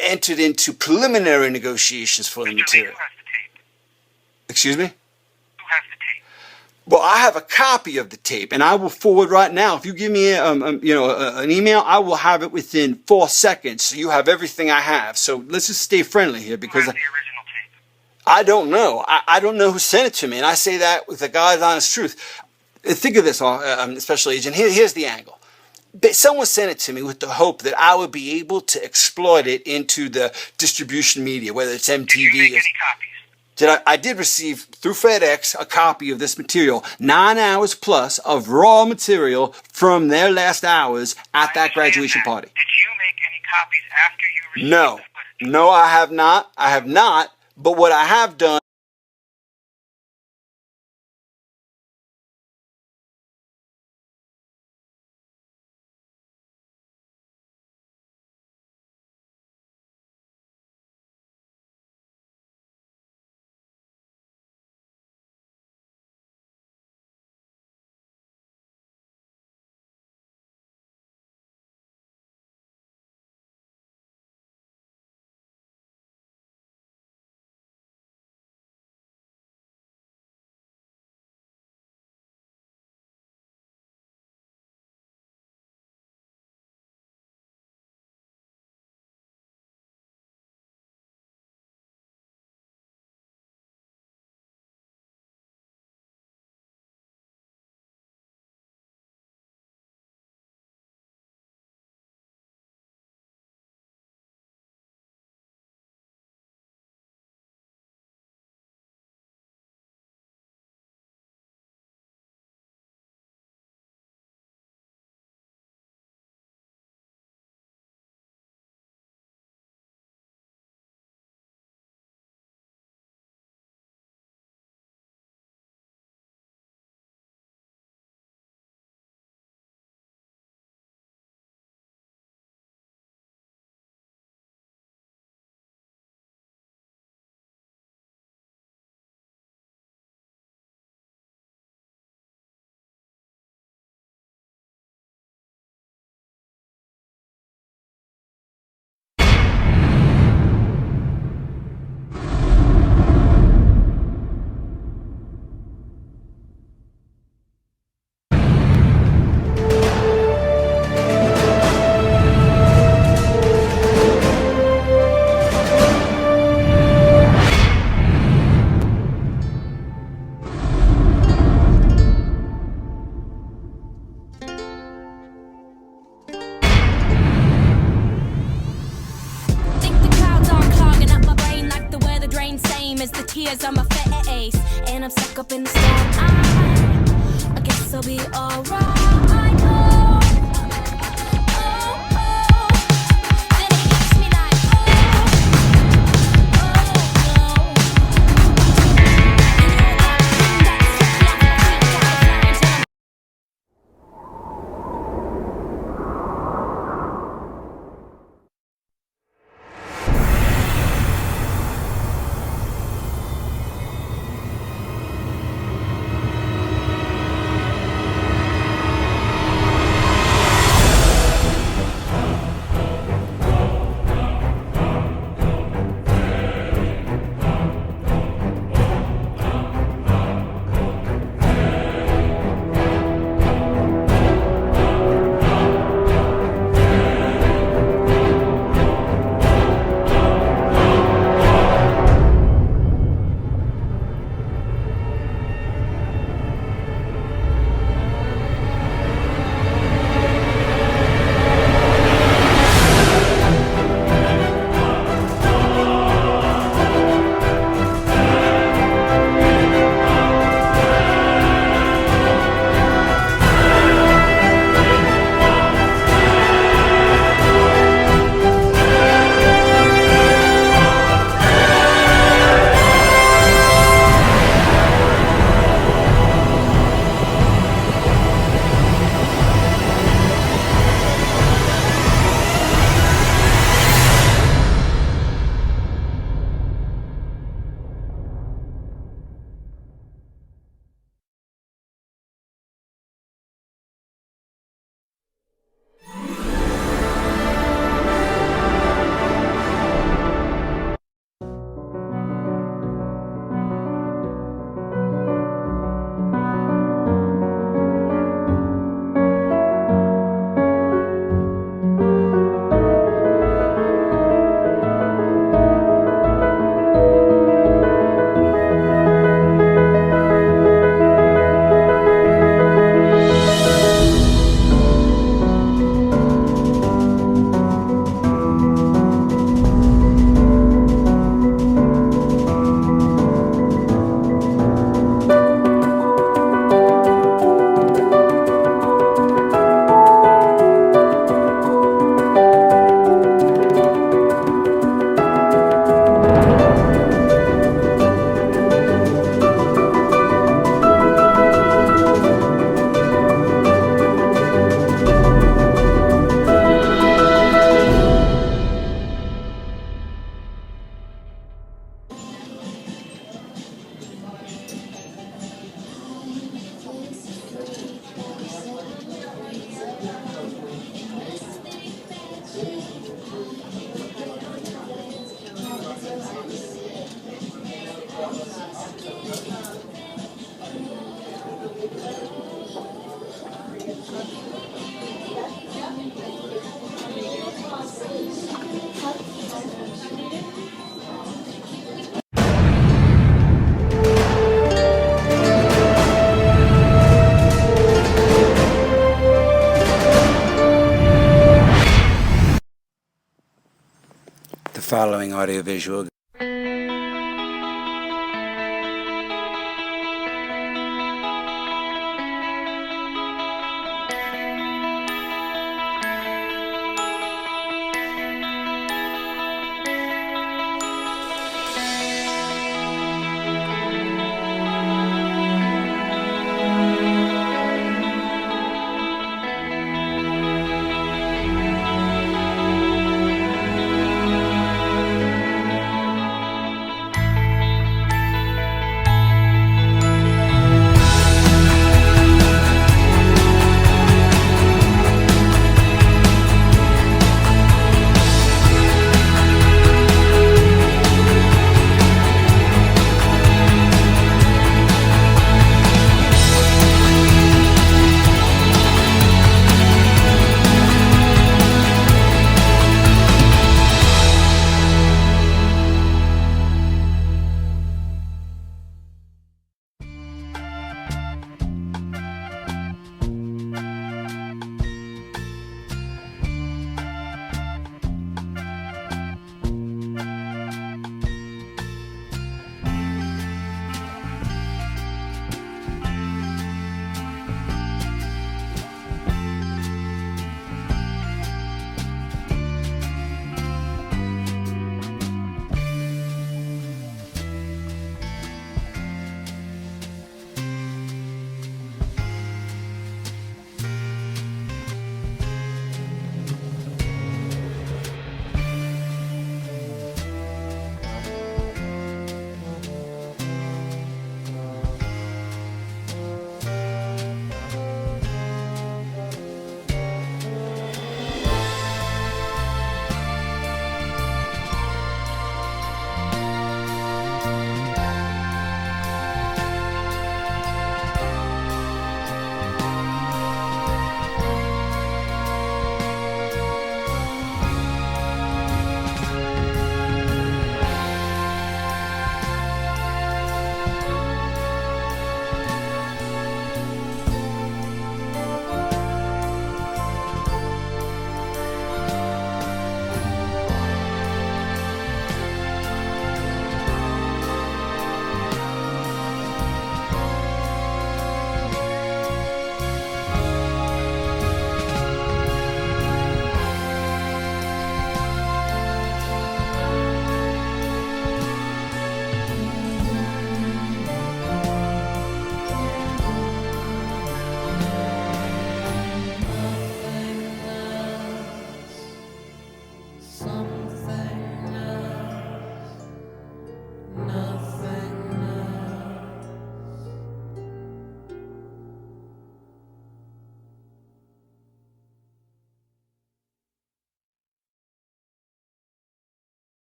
entered into preliminary negotiations for the material. Who has the tape? Excuse me? Who has the tape? Well, I have a copy of the tape, and I will forward right now. If you give me an email, I will have it within 4 seconds. So you have everything I have. So let's just stay friendly here, because Who has the original tape? I don't know. I don't know who sent it to me, and I say that with the God's honest truth. Think of this, Special Agent. Here's the angle. Someone sent it to me with the hope that I would be able to exploit it into the distribution media, whether it's MTV. Did you make any copies? I did receive through FedEx a copy of this material, 9 hours plus of raw material from their last hours at that graduation party. Did you make any copies after you received No, the footage? no, I have not. I have not. But what I have done. As the tears on my face, and I'm stuck up in the storm. I guess I'll be alright. The following audiovisual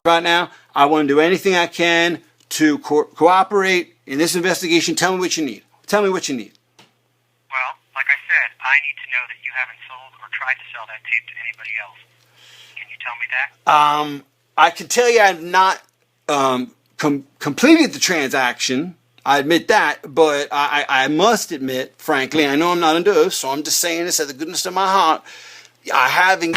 Right now, I want to do anything I can to cooperate in this investigation. Tell me what you need. Tell me what you need. Well, like I said, I need to know that you haven't sold or tried to sell that tape to anybody else. Can you tell me that? I can tell you I've not completed the transaction. I admit that, but I must admit, frankly, I know I'm not under oath, so I'm just saying this out of the goodness of my heart. I haven't.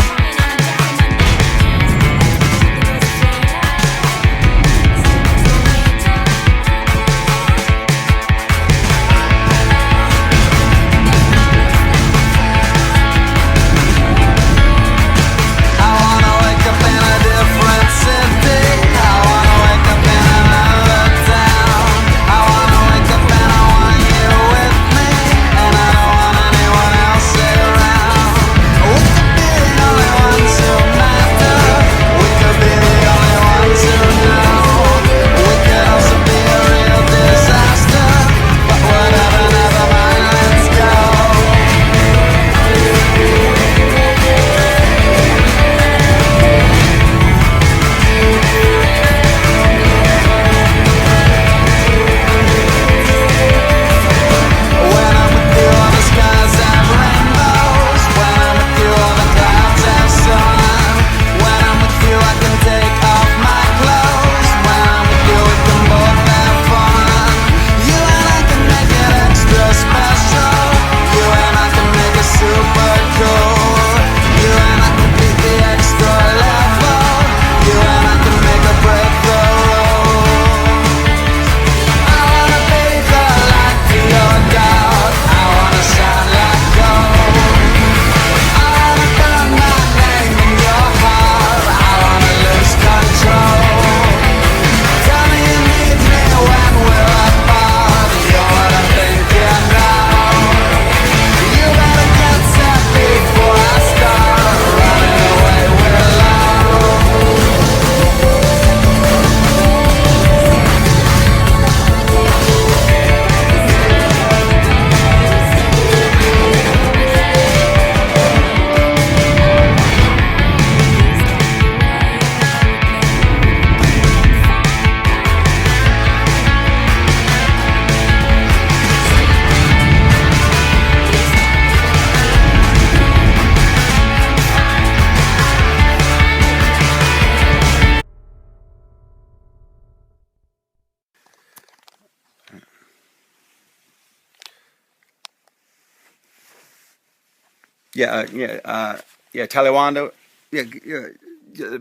Talawando.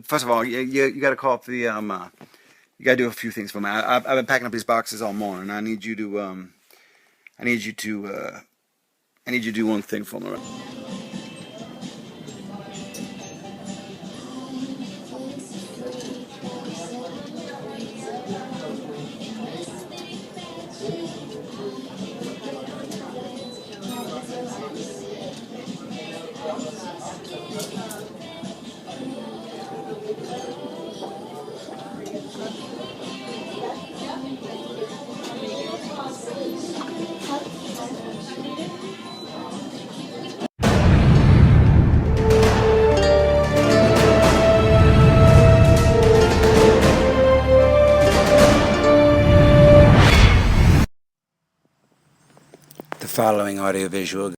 First of all, you got to call up the you got to do a few things for me. I've been packing up these boxes all morning. I need you to I need you to do one thing for me. The following audiovisual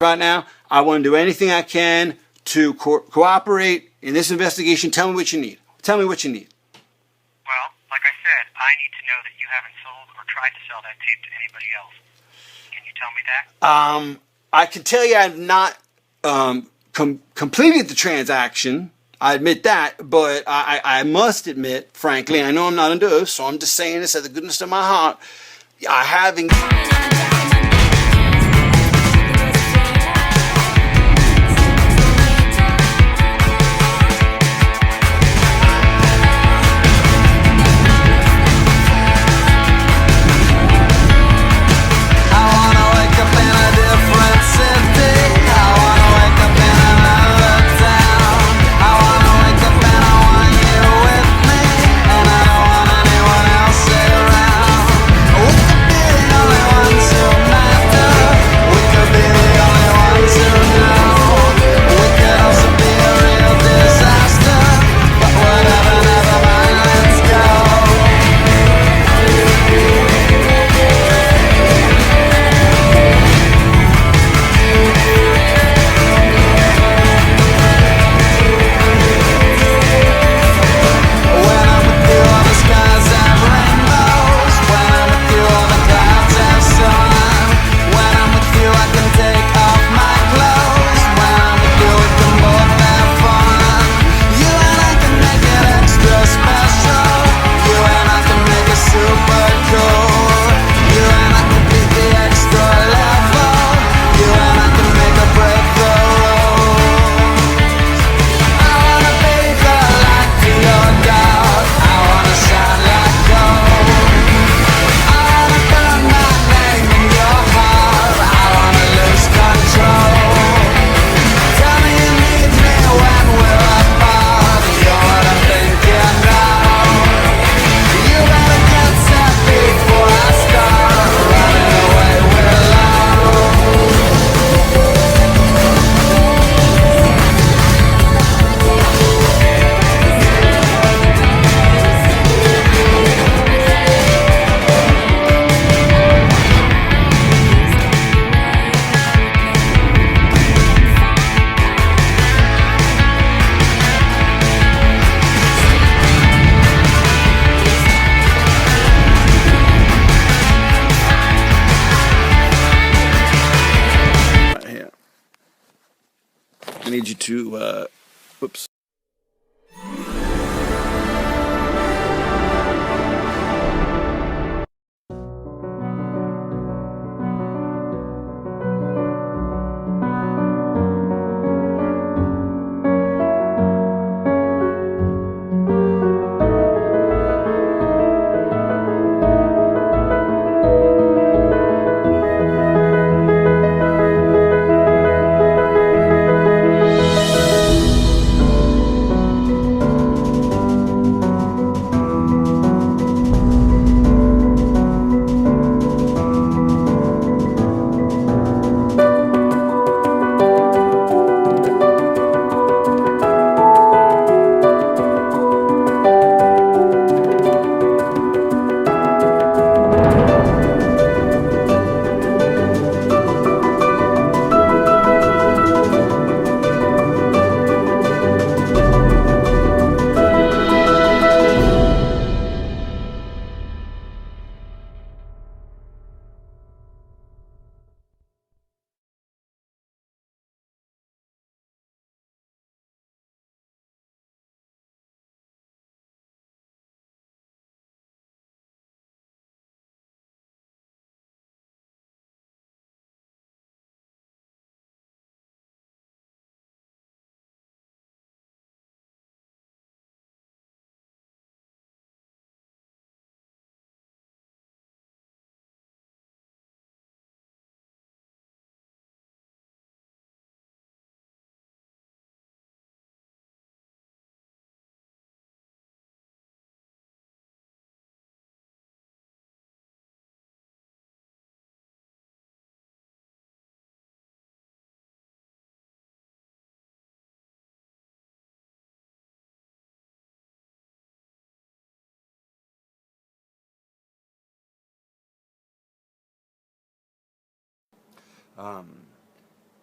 Right now, I want to do anything I can to cooperate in this investigation. Tell me what you need. Tell me what you need. Well, like I said, I need to know that you haven't sold or tried to sell that tape to anybody else. Can you tell me that? I can tell you I've not completed the transaction. I admit that, but I must admit, frankly, I know I'm not under oath, so I'm just saying this out of the goodness of my heart. I haven't. I need you to, whoops.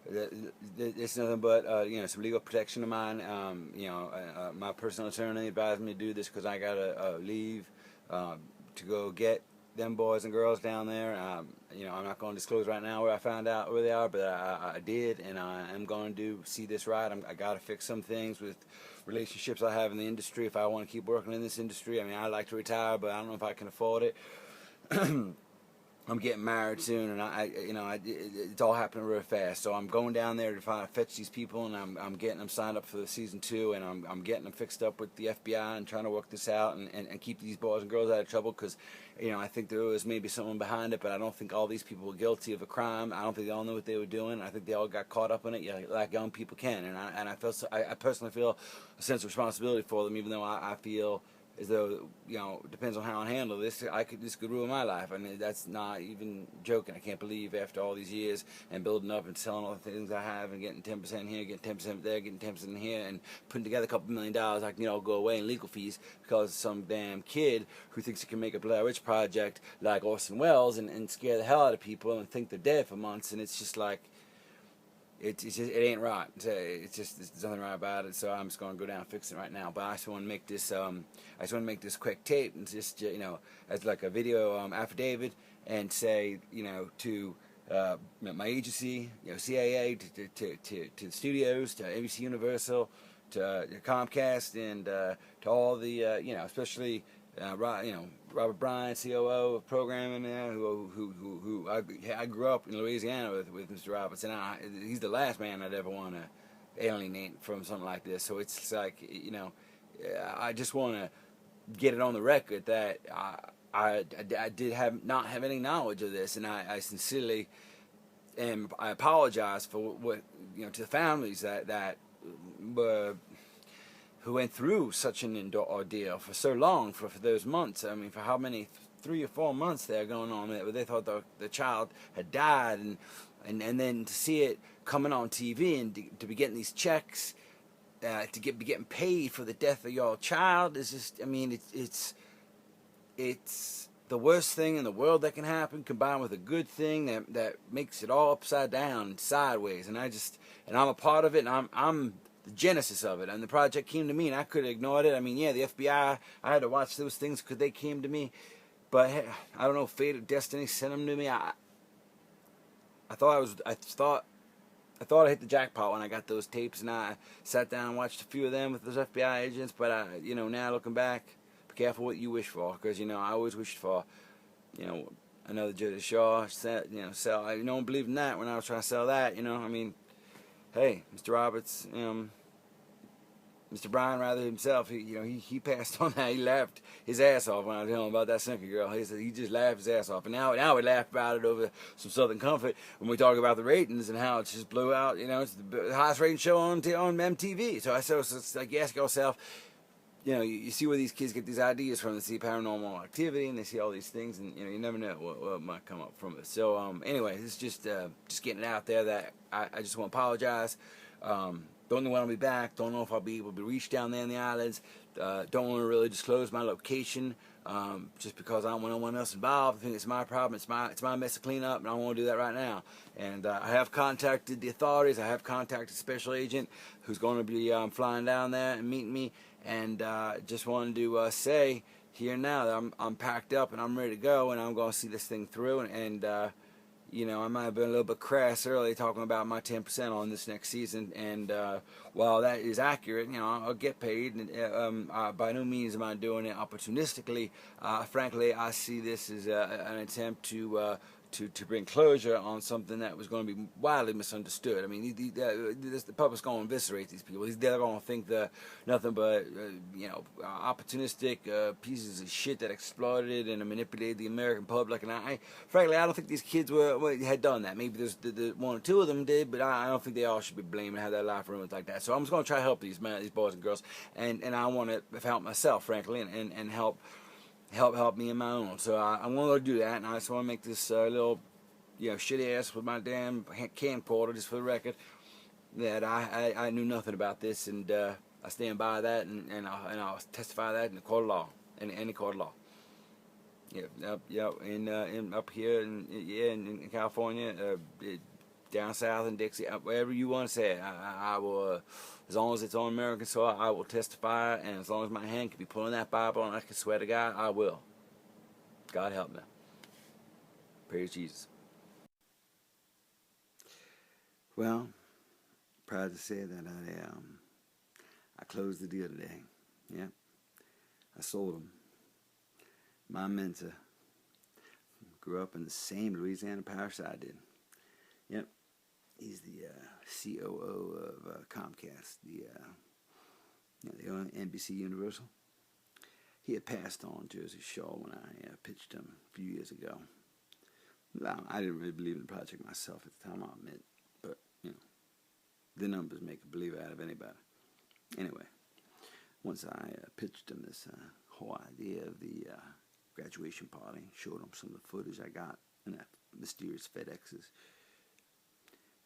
It's nothing but some legal protection of mine. My personal attorney advised me to do this because I gotta leave to go get them boys and girls down there. I'm not going to disclose right now where I found out where they are, but I did, and I am going to see this right. I got to fix some things with relationships I have in the industry if I want to keep working in this industry. I mean, I'd like to retire, but I don't know if I can afford it. I'm getting married soon, and it's all happening real fast. So I'm going down there to fetch these people, and I'm getting them signed up for the season 2, and I'm getting them fixed up with the FBI and trying to work this out and keep these boys and girls out of trouble, because I think there was maybe someone behind it, but I don't think all these people were guilty of a crime. I don't think they all knew what they were doing. I think they all got caught up in it, like young people can, and I personally feel a sense of responsibility for them, even though I feel as though, it depends on how I handle this. This could ruin my life. I mean, that's not even joking. I can't believe after all these years and building up and selling all the things I have and getting 10% here, getting 10% there, getting 10% here, and putting together a couple $1 million, I can go away in legal fees because some damn kid who thinks he can make a Blair Witch Project like Orson Welles and scare the hell out of people and think they're dead for months, and it's just like, it ain't right. There's nothing right about it. So I'm just going to go down and fix it right now. But I just want to make this quick tape and just as like a video affidavit, and say to my agency, CAA, to the studios, to ABC Universal, to Comcast, and to all the especially Robert Bryan, COO of programming there, who I grew up in Louisiana with Mr. Roberts, and he's the last man I'd ever want to alienate from something like this. So it's like, I just want to get it on the record that I did not have any knowledge of this, and I sincerely I apologize for what to the families that who went through such an ordeal for so long, for those months. I mean, for how many, 3 or 4 months they're going on where they thought the child had died, and then to see it coming on TV and to be getting these checks, to be getting paid for the death of your child is just, I mean, it's the worst thing in the world that can happen, combined with a good thing that makes it all upside down and sideways. And I'm a part of it, and I'm the genesis of it, and the project came to me, and I could have ignored it. I mean, yeah, the FBI, I had to watch those things because they came to me, but hey, I don't know, fate or destiny sent them to me. I thought I hit the jackpot when I got those tapes, and I sat down and watched a few of them with those FBI agents. But now looking back, be careful what you wish for, because I always wished for another Judge Shaw, sell. I don't believe in that when I was trying to sell that. I mean, hey, Mr. Roberts, Mr. Bryan rather himself, he passed on that. He laughed his ass off when I was telling him about that Sinker girl. He said he just laughed his ass off. And now we laugh about it over some Southern Comfort when we talk about the ratings and how it just blew out. It's the highest rating show on MTV. So it's like, you ask yourself, you see where these kids get these ideas from. They see paranormal activity and they see all these things, and you never know what might come up from it. So anyway, it's just getting it out there that I just want to apologize. Don't know when I'll be back. Don't know if I'll be able to reach down there in the islands. Don't want to really disclose my location, just because I don't want no one else involved. I think it's my problem. It's my mess to clean up, and I don't want to do that right now. And I have contacted the authorities. I have contacted a special agent who's going to be flying down there and meeting me. And just wanted to say here and now that I'm packed up and I'm ready to go, and I'm going to see this thing through. And I might have been a little bit crass early talking about my 10% on this next season, and while that is accurate, I'll get paid. And by no means am I doing it opportunistically. Frankly, I see this as an attempt to bring closure on something that was going to be widely misunderstood. I mean, the public's going to eviscerate these people. They're going to think they're nothing but opportunistic pieces of shit that exploited and manipulated the American public. And frankly, I don't think these kids had done that. Maybe there's one or two of them did, but I don't think they all should be blamed and have their life ruined like that. So I'm just going to try to help these boys and girls, and I want to help myself, frankly, and help me in my own. So I'm going to do that, and I just want to make this little, shitty ass with my damn camcorder, just for the record, that I knew nothing about this, and I stand by that, and I'll testify that in the court of law, in any court of law. And up here, in California, down south in Dixie, wherever you want to say it, I will, as long as it's on American soil, I will testify, and as long as my hand can be pulling that Bible and I can swear to God, I will. God help me. Praise Jesus. Well, proud to say that I closed the deal today. Yeah, I sold him. My mentor grew up in the same Louisiana parish I did. Yep, he's the COO of Comcast, the NBC Universal. He had passed on Jersey Shore when I pitched him a few years ago. Well, I didn't really believe in the project myself at the time, I'll admit, but the numbers make a believer out of anybody. Anyway, once I pitched him this whole idea of the graduation party, showed him some of the footage I got in that mysterious FedExes.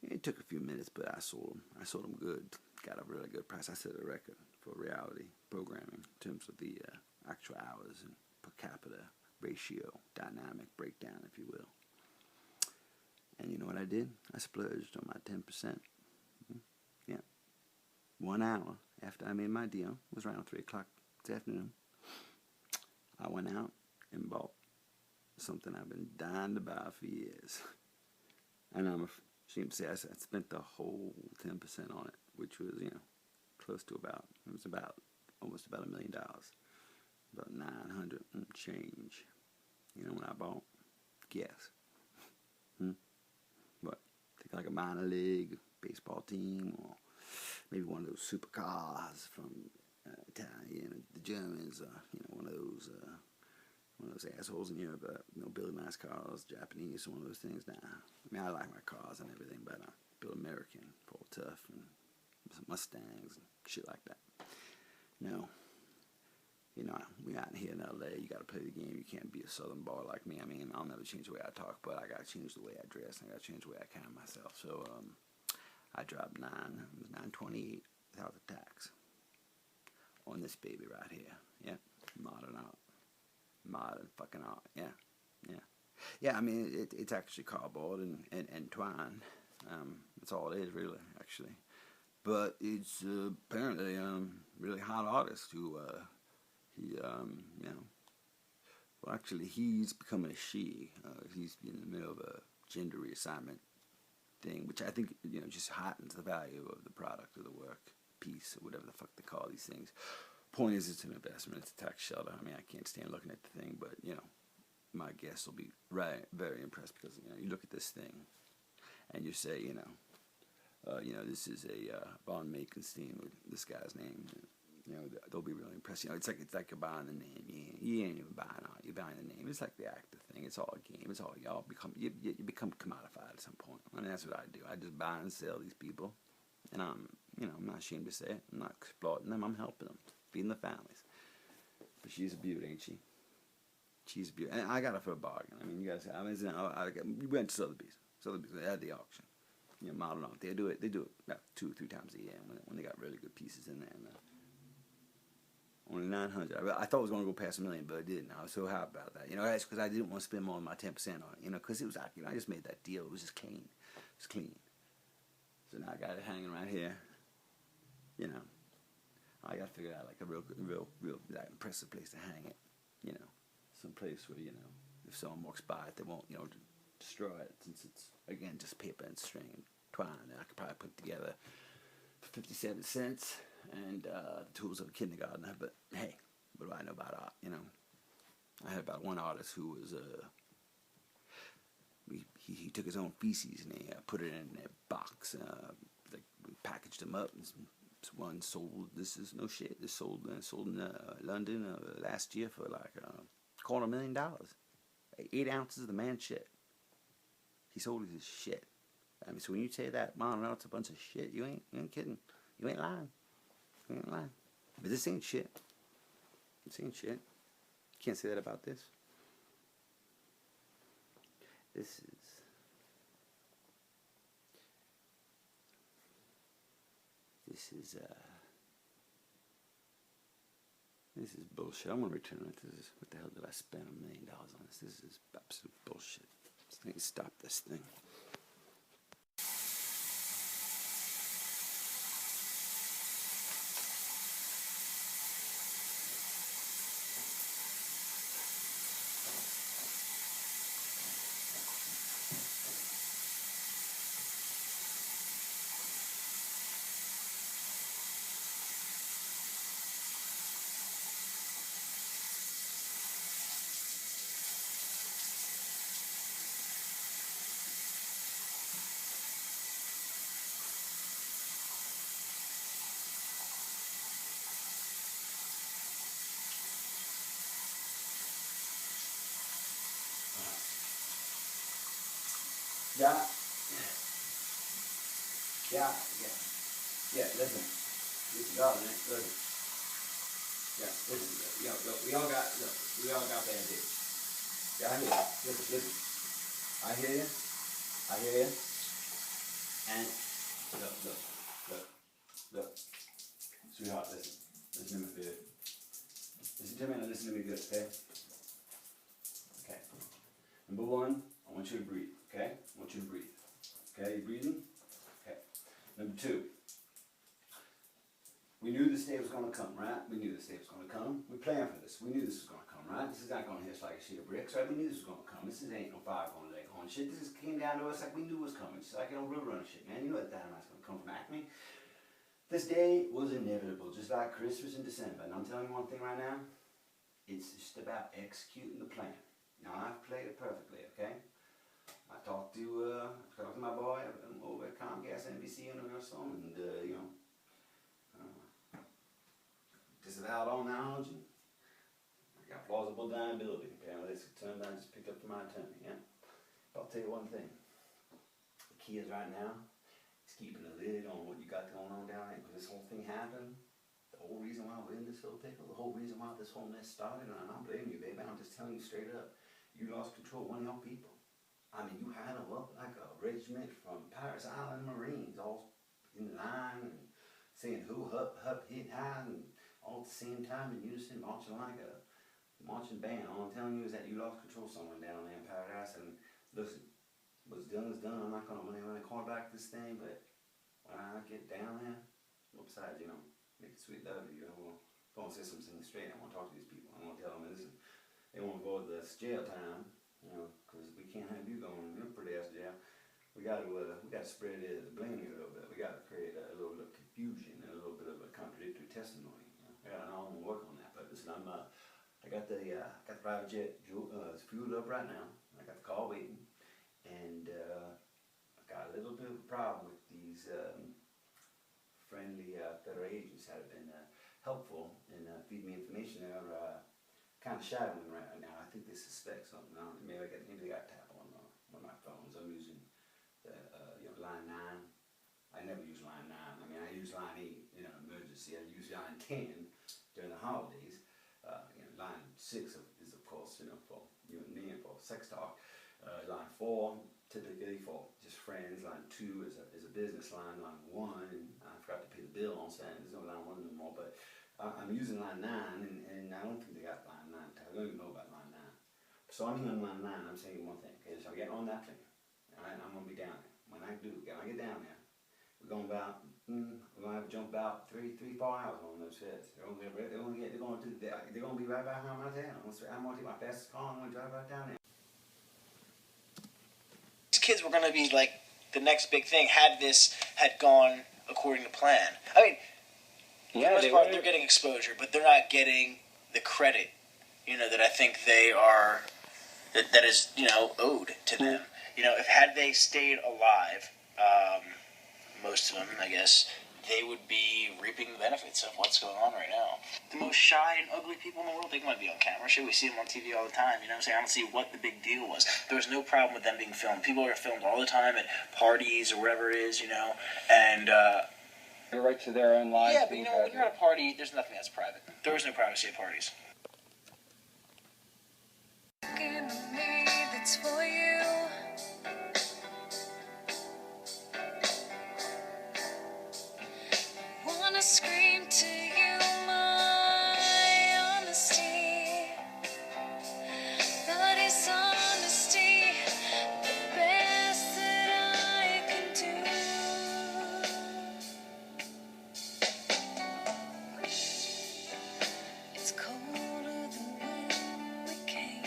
It took a few minutes, but I sold him. I sold him good. Got a really good price. I set a record for reality programming in terms of the actual hours and per capita ratio, dynamic breakdown, if you will. And you know what I did? I splurged on my 10%. Yeah. 1 hour after I made my deal, it was around 3 o'clock this afternoon, I went out and bought something I've been dying to buy for years. And I'm ashamed to say I spent the whole 10% on it, which was, close to almost about $1 million. About 900 and change. When I bought? Guess. What? Think like a minor league baseball team, or maybe one of those supercars from Italian, the Germans, one of those assholes in Europe, building nice cars, Japanese, one of those things. Nah, I mean, I like my cars and everything, but I build American, full tough, and some Mustangs and shit like that. No. We out here in LA, you gotta play the game. You can't be a southern boy like me. I mean, I'll never change the way I talk, but I gotta change the way I dress, and I gotta change the way I carry myself. So, I dropped $928 without the tax on this baby right here. Yeah, modern art. Modern fucking art. Yeah, I mean, it's actually cardboard and twine. That's all it is, really, actually. But it's apparently really hot artist who well, actually, he's becoming a she. He's in the middle of a gender reassignment thing, which I think just heightens the value of the product or the work piece or whatever the fuck they call these things. Point is, it's an investment. It's a tax shelter. I mean, I can't stand looking at the thing, but my guests will be very impressed because you look at this thing and you say, this is a Von Makenstein with this guy's name. They'll be really impressed. It's like you're buying the name. You ain't even buying art. You're buying the name. It's like the actor thing. It's all a game. It's all y'all become. You become commodified at some point. I mean, that's what I do. I just buy and sell these people, and I'm not ashamed to say it. I'm not exploiting them. I'm helping them, feeding the families. But she's a beauty, ain't she? She's a beauty, and I got her for a bargain. I mean, you guys. We went to Sotheby's. They had the auction. Modern art. They do it about 2 or 3 times a year when they got really good pieces in there. And, only 900. I thought it was going to go past $1 million, but it didn't. I was so happy about that. That's because I didn't want to spend more than my 10% on it. Because it was like, I just made that deal. It was just clean. It was clean. So now I got it hanging right here. I got to figure out like a real like, impressive place to hang it. Some place where if someone walks by it, they won't destroy it, since it's again just paper and string and twine that I could probably put together for 57 cents. And the tools of a kindergartner, but hey, what do I know about art? I had about one artist who was he took his own feces and he put it in a box. We packaged them up. One sold. This is no shit. This sold in London last year for like $250,000. 8 ounces of the man shit. He sold his shit. I mean, so when you say that, Mom, no, it's a bunch of shit. You ain't kidding. You ain't lying. But this ain't shit. This ain't shit. Can't say that about this. This is bullshit. I'm gonna return it. What the hell did I spend $1 million on this? This is absolute bullshit. Stop this thing. Yeah. Yeah. Yeah. Listen. Listen, darling. Listen. Yeah. Listen. We all got bad days. Yeah, I hear you. Listen. I hear you. And look. Sweetheart, listen to me good. Listen to me and listen to me good, okay? Okay. Number one, I want you to breathe, okay? I want you to breathe. Okay, you breathing? Okay. Number two, we knew this day was going to come, right? We knew this day was going to come. We planned for this. We knew this was going to come, right? This is not going to hit us like a sheet of bricks, right? We knew this was going to come. This ain't no fire going to let on shit. This just came down to us like we knew it was coming. Just like on River Run shit, man. You know that dynamite's going to come from Acme. This day was inevitable, just like Christmas in December. And I'm telling you one thing right now, it's just about executing the plan. Now, I've played it perfectly, okay? I talked to my boy over at Comcast, NBC Universal, and, disavowed all knowledge, and I got plausible deniability. Apparently, this turned out just picked up to my attorney, yeah? But I'll tell you one thing. The key is right now, keeping a lid on what you got going on down there. Because this whole thing happened, the whole reason why we're in this little pickle, the whole reason why this whole mess started, and I'm not blaming you, baby, I'm just telling you straight up, you lost control of one of your people. I mean, you had them up like a regiment from Paris Island Marines, all in line, and saying who, hup, hit, high, and all at the same time in unison, marching like a marching band. All I'm telling you is that you lost control somewhere down there in Paradise, and listen, what's done is done. I'm not going to call back this thing, but when I get down there, well, besides, make it sweet love to you, I'm going to say something straight. I want to talk to these people. I'm going to tell them, listen, they won't go to this jail time, because we can't have you going in a pretty ass jail. We got to spread the blame here a little bit. We got to create a little bit of confusion and a little bit of a contradictory testimony. I'm going to work on that. But listen, I got the private jet fueled up right now. I got the call waiting, and I got a little bit of a problem with these friendly federal agents that have been helpful in feeding me information. They're kind of shadowing me right now. I think they suspect something. Maybe they got tap on one of my phones. I'm using the line 9. I never use line 9. I mean, I use line 8 in an emergency. I use line 10 during the holidays. Line 6 is of course for you and me and for sex talk. Line 4 typically for just friends. Line 2 is a business line. Line 1, and I forgot to pay the bill on Saturday. There's no line 1 no more. But I'm using line 9, and I don't think they got line 9. I don't even know about line 9. So I'm here on line 9. I'm saying one thing. Okay, so I'm getting on that thing. All right, I'm gonna be down there. When I get down there, we're gonna have to jump about 3-4 hours on those feds. They're gonna be right by how I'm out there. I'm gonna take my fastest car and I'm gonna drive right down there. These kids were gonna be like the next big thing had this had gone according to plan. I mean, for the most part, they're getting exposure, but they're not getting the credit, that I think they are, that is, owed to them. If had they stayed alive, most of them, I guess, they would be reaping the benefits of what's going on right now. The most shy and ugly people in the world, they want to be on camera. Sure, we see them on TV all the time, you know what I'm saying? I don't see what the big deal was. There was no problem with them being filmed. People are filmed all the time at parties or wherever it is, and, the right to their own lives. Yeah, but when you're at a party, there's nothing that's private. There is no privacy at parties. That's for you. Wanna scream to you my honesty, but is honesty the best that I can do? It's colder than when we came.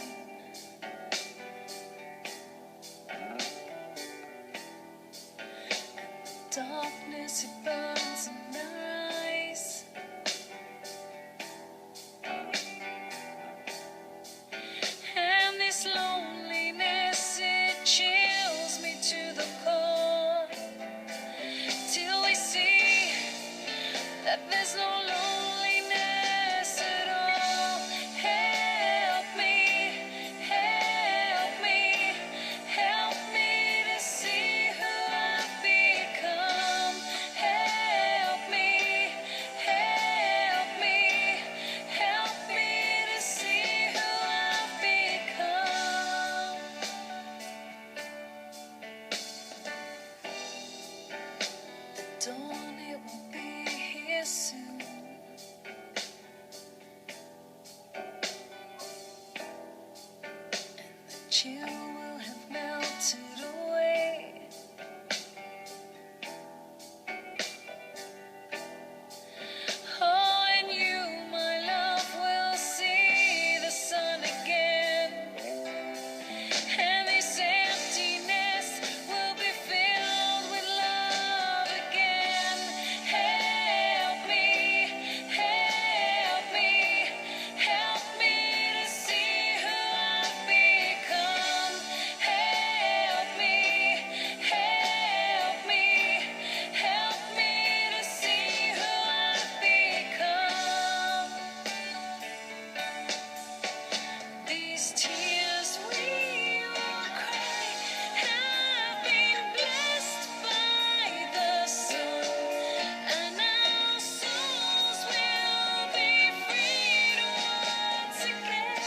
Darkness, it burns in our eyes. And this loneliness, it chills me to the core. Till we see that there's no loneliness at all. Help me, help me, help me to see. you will have melted away. Oh, and you, my love, will see the sun again, and this emptiness will be filled with love again. Help me, help me, help me to see who I've become. Help me, help me, help me to see who I've become. These tears we will cry have been blessed by the sun, and our souls will be freed once again.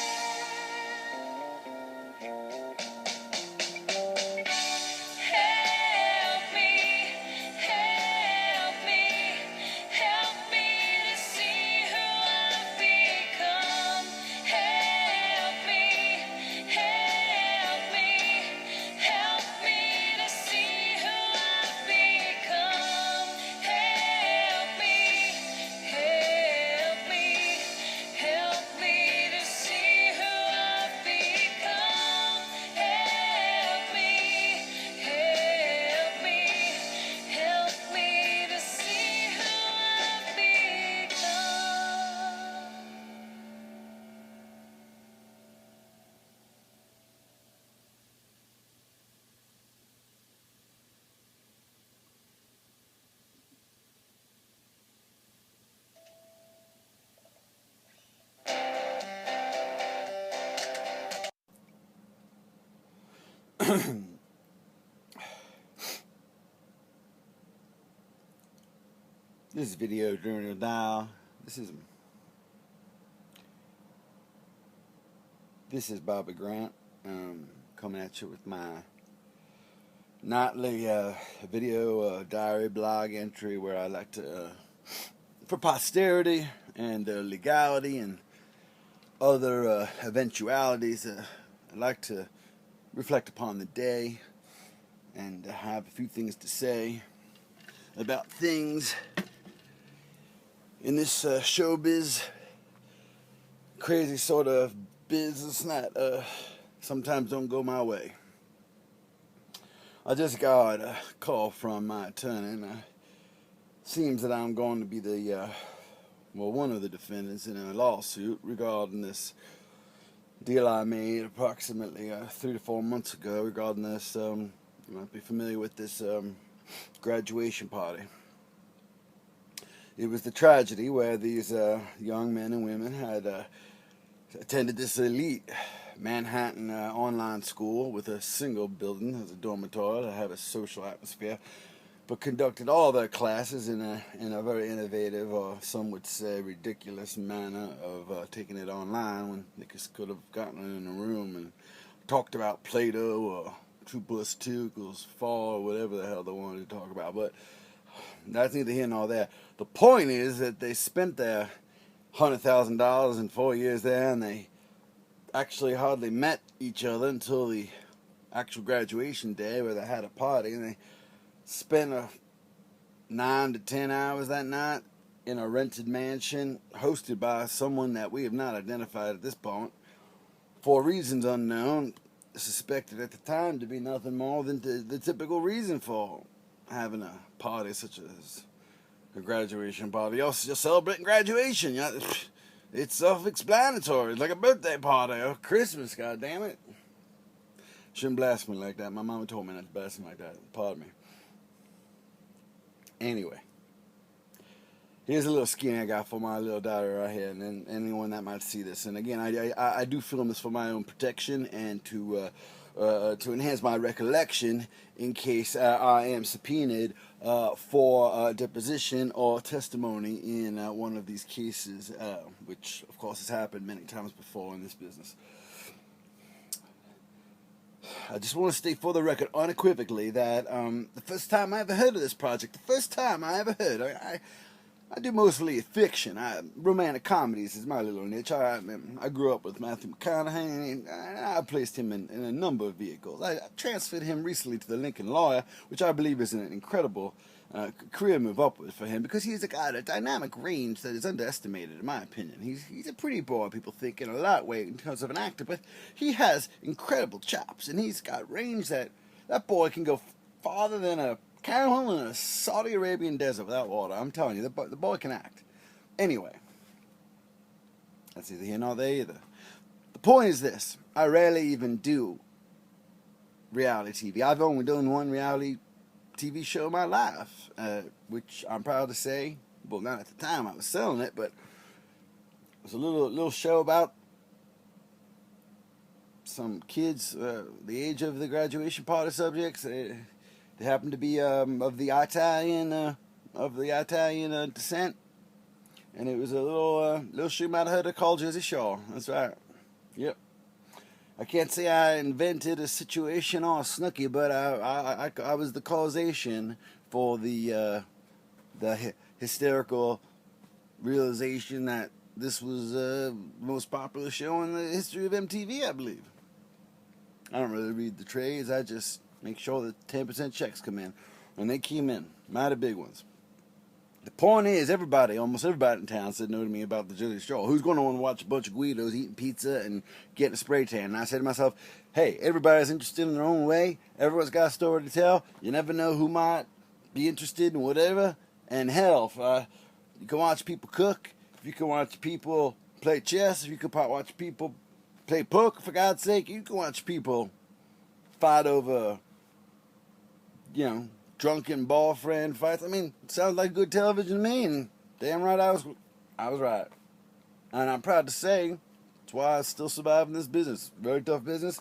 Help me, help me, help me to see who I've become. Help me, help me, help me to see who I've become. Help me, help me, help me to see who I've become. Help me, help me, help me to see who I've become. This video during the dial. This is Bobby Grant coming at you with my nightly video diary blog entry where I like to, for posterity and legality and other eventualities, I like to reflect upon the day and have a few things to say about things in this showbiz, crazy sort of business that sometimes don't go my way. I just got a call from my attorney, and it seems that I'm going to be the one of the defendants in a lawsuit regarding this deal I made approximately 3 to 4 months ago regarding this. You might be familiar with this graduation party. It was the tragedy where these young men and women had attended this elite Manhattan online school with a single building as a dormitory to have a social atmosphere, but conducted all their classes in a very innovative, or some would say ridiculous, manner of taking it online when they could have gotten in a room and talked about Plato or 2 + 2 = 4 or whatever the hell they wanted to talk about. But that's neither here nor there. The point is that they spent their $100,000 in 4 years there, and they actually hardly met each other until the actual graduation day where they had a party, and they spent 9 to 10 hours that night in a rented mansion hosted by someone that we have not identified at this point for reasons unknown, suspected at the time to be nothing more than the typical reason for having a party such as a graduation party. You're celebrating graduation. It's self-explanatory. It's like a birthday party or Christmas, goddammit. Shouldn't blast me like that. My mama told me not to blast me like that. Pardon me. Anyway, here's a little skin I got for my little daughter right here, and anyone that might see this. And again, I do film this for my own protection and to enhance my recollection in case I am subpoenaed for deposition or testimony in one of these cases, which of course has happened many times before in this business. I just want to state for the record unequivocally that the first time I ever heard of this project, I do mostly fiction. Romantic comedies is my little niche. I grew up with Matthew McConaughey, and I placed him in a number of vehicles. I transferred him recently to The Lincoln Lawyer, which I believe is an incredible career move upwards for him, because he's got a dynamic range that is underestimated, in my opinion. He's a pretty boy, people think, in a lot way in terms of an actor, but he has incredible chops, and he's got range that boy can go farther than a camel in a Saudi Arabian desert without water. I'm telling you, the boy can act. Anyway, that's either here nor there either. The point is this: I rarely even do reality TV. I've only done one reality TV show in my life, which I'm proud to say, well, not at the time I was selling it, but it was a little show about some kids, the age of the graduation party subjects. They happen to be of the Italian descent, and it was a little show out of called Jersey Shore. That's right. Yep. I can't say I invented a situation or a snooky, but I was the causation for the hysterical realization that this was the most popular show in the history of MTV, I believe. I don't really read the trades. I just make sure that 10% checks come in. And they came in. Mighty big ones. The point is, almost everybody in town said no to me about the Jersey Shore. Who's going to want to watch a bunch of Guidos eating pizza and getting a spray tan? And I said to myself, hey, everybody's interested in their own way. Everyone's got a story to tell. You never know who might be interested in whatever. And hell, you can watch people cook. If you can watch people play chess. If you can watch people play poker, for God's sake. You can watch people fight over, drunken boyfriend fights. I mean, it sounds like good television to me, and damn right I was right. And I'm proud to say that's why I still survive in this business. Very tough business.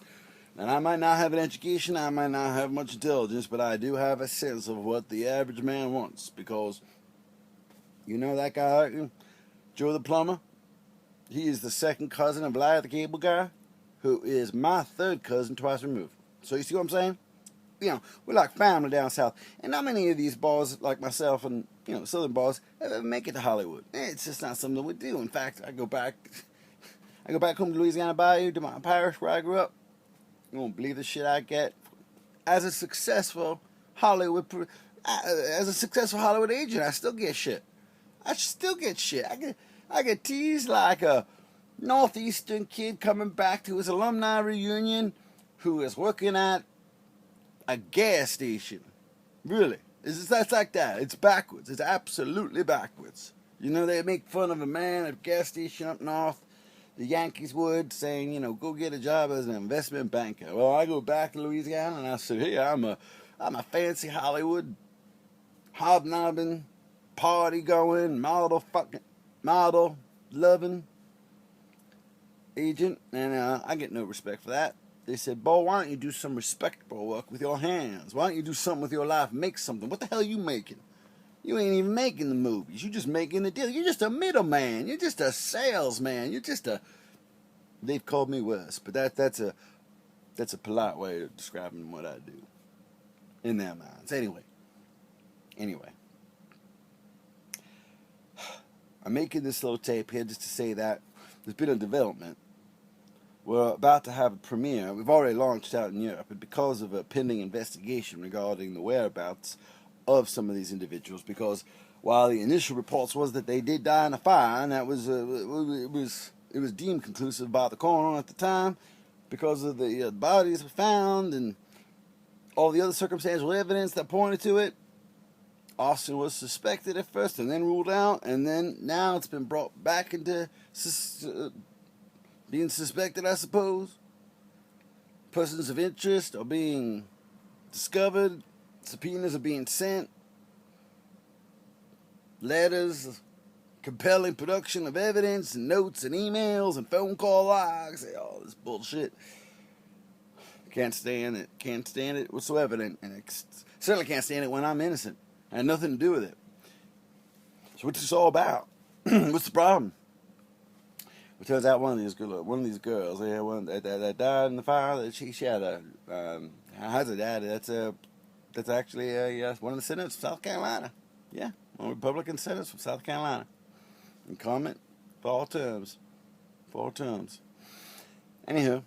And I might not have an education, I might not have much intelligence, but I do have a sense of what the average man wants, because that guy, Joe the plumber, he is the second cousin of Larry the cable guy, who is my third cousin twice removed. So you see what I'm saying? We're like family down south. And not many of these boys, like myself and, southern boys, ever make it to Hollywood. It's just not something we do. In fact, I go back home to Louisiana Bayou, to my parish where I grew up. You won't believe the shit I get as a successful Hollywood agent. I still get shit. I get teased like a northeastern kid coming back to his alumni reunion who is working at a gas station. Really. That's like that. It's backwards. It's absolutely backwards. They make fun of a man at a gas station up north, the Yankees would, saying, go get a job as an investment banker. Well, I go back to Louisiana and I said, hey, I'm a fancy Hollywood hobnobbing, party going, model loving agent, and I get no respect for that. They said, boy, why don't you do some respectable work with your hands? Why don't you do something with your life? Make something. What the hell are you making? You ain't even making the movies. You're just making the deal. You're just a middleman. You're just a salesman. You're just a... They've called me worse, but that's a polite way of describing what I do in their minds. Anyway. I'm making this little tape here just to say that there's been a development. We're about to have a premiere. We've already launched out in Europe, and because of a pending investigation regarding the whereabouts of some of these individuals, because while the initial reports was that they did die in a fire, and that was it was deemed conclusive by the coroner at the time, because of the bodies were found and all the other circumstantial evidence that pointed to it. Austin was suspected at first and then ruled out, and then now it's been brought back into being suspected, I suppose. Persons of interest are being discovered. Subpoenas are being sent. Letters, compelling production of evidence, and notes and emails and phone call logs. All this bullshit. Can't stand it. Can't stand it whatsoever. And certainly can't stand it when I'm innocent. I had nothing to do with it. So what's this all about? What's the problem? It turns out one of these girls, one that died in the fire, she had a how's it, Daddy? That's actually one of the senators of South Carolina. Yeah, one Republican senator from South Carolina. And comment, 4 terms. 4 terms. Anywho,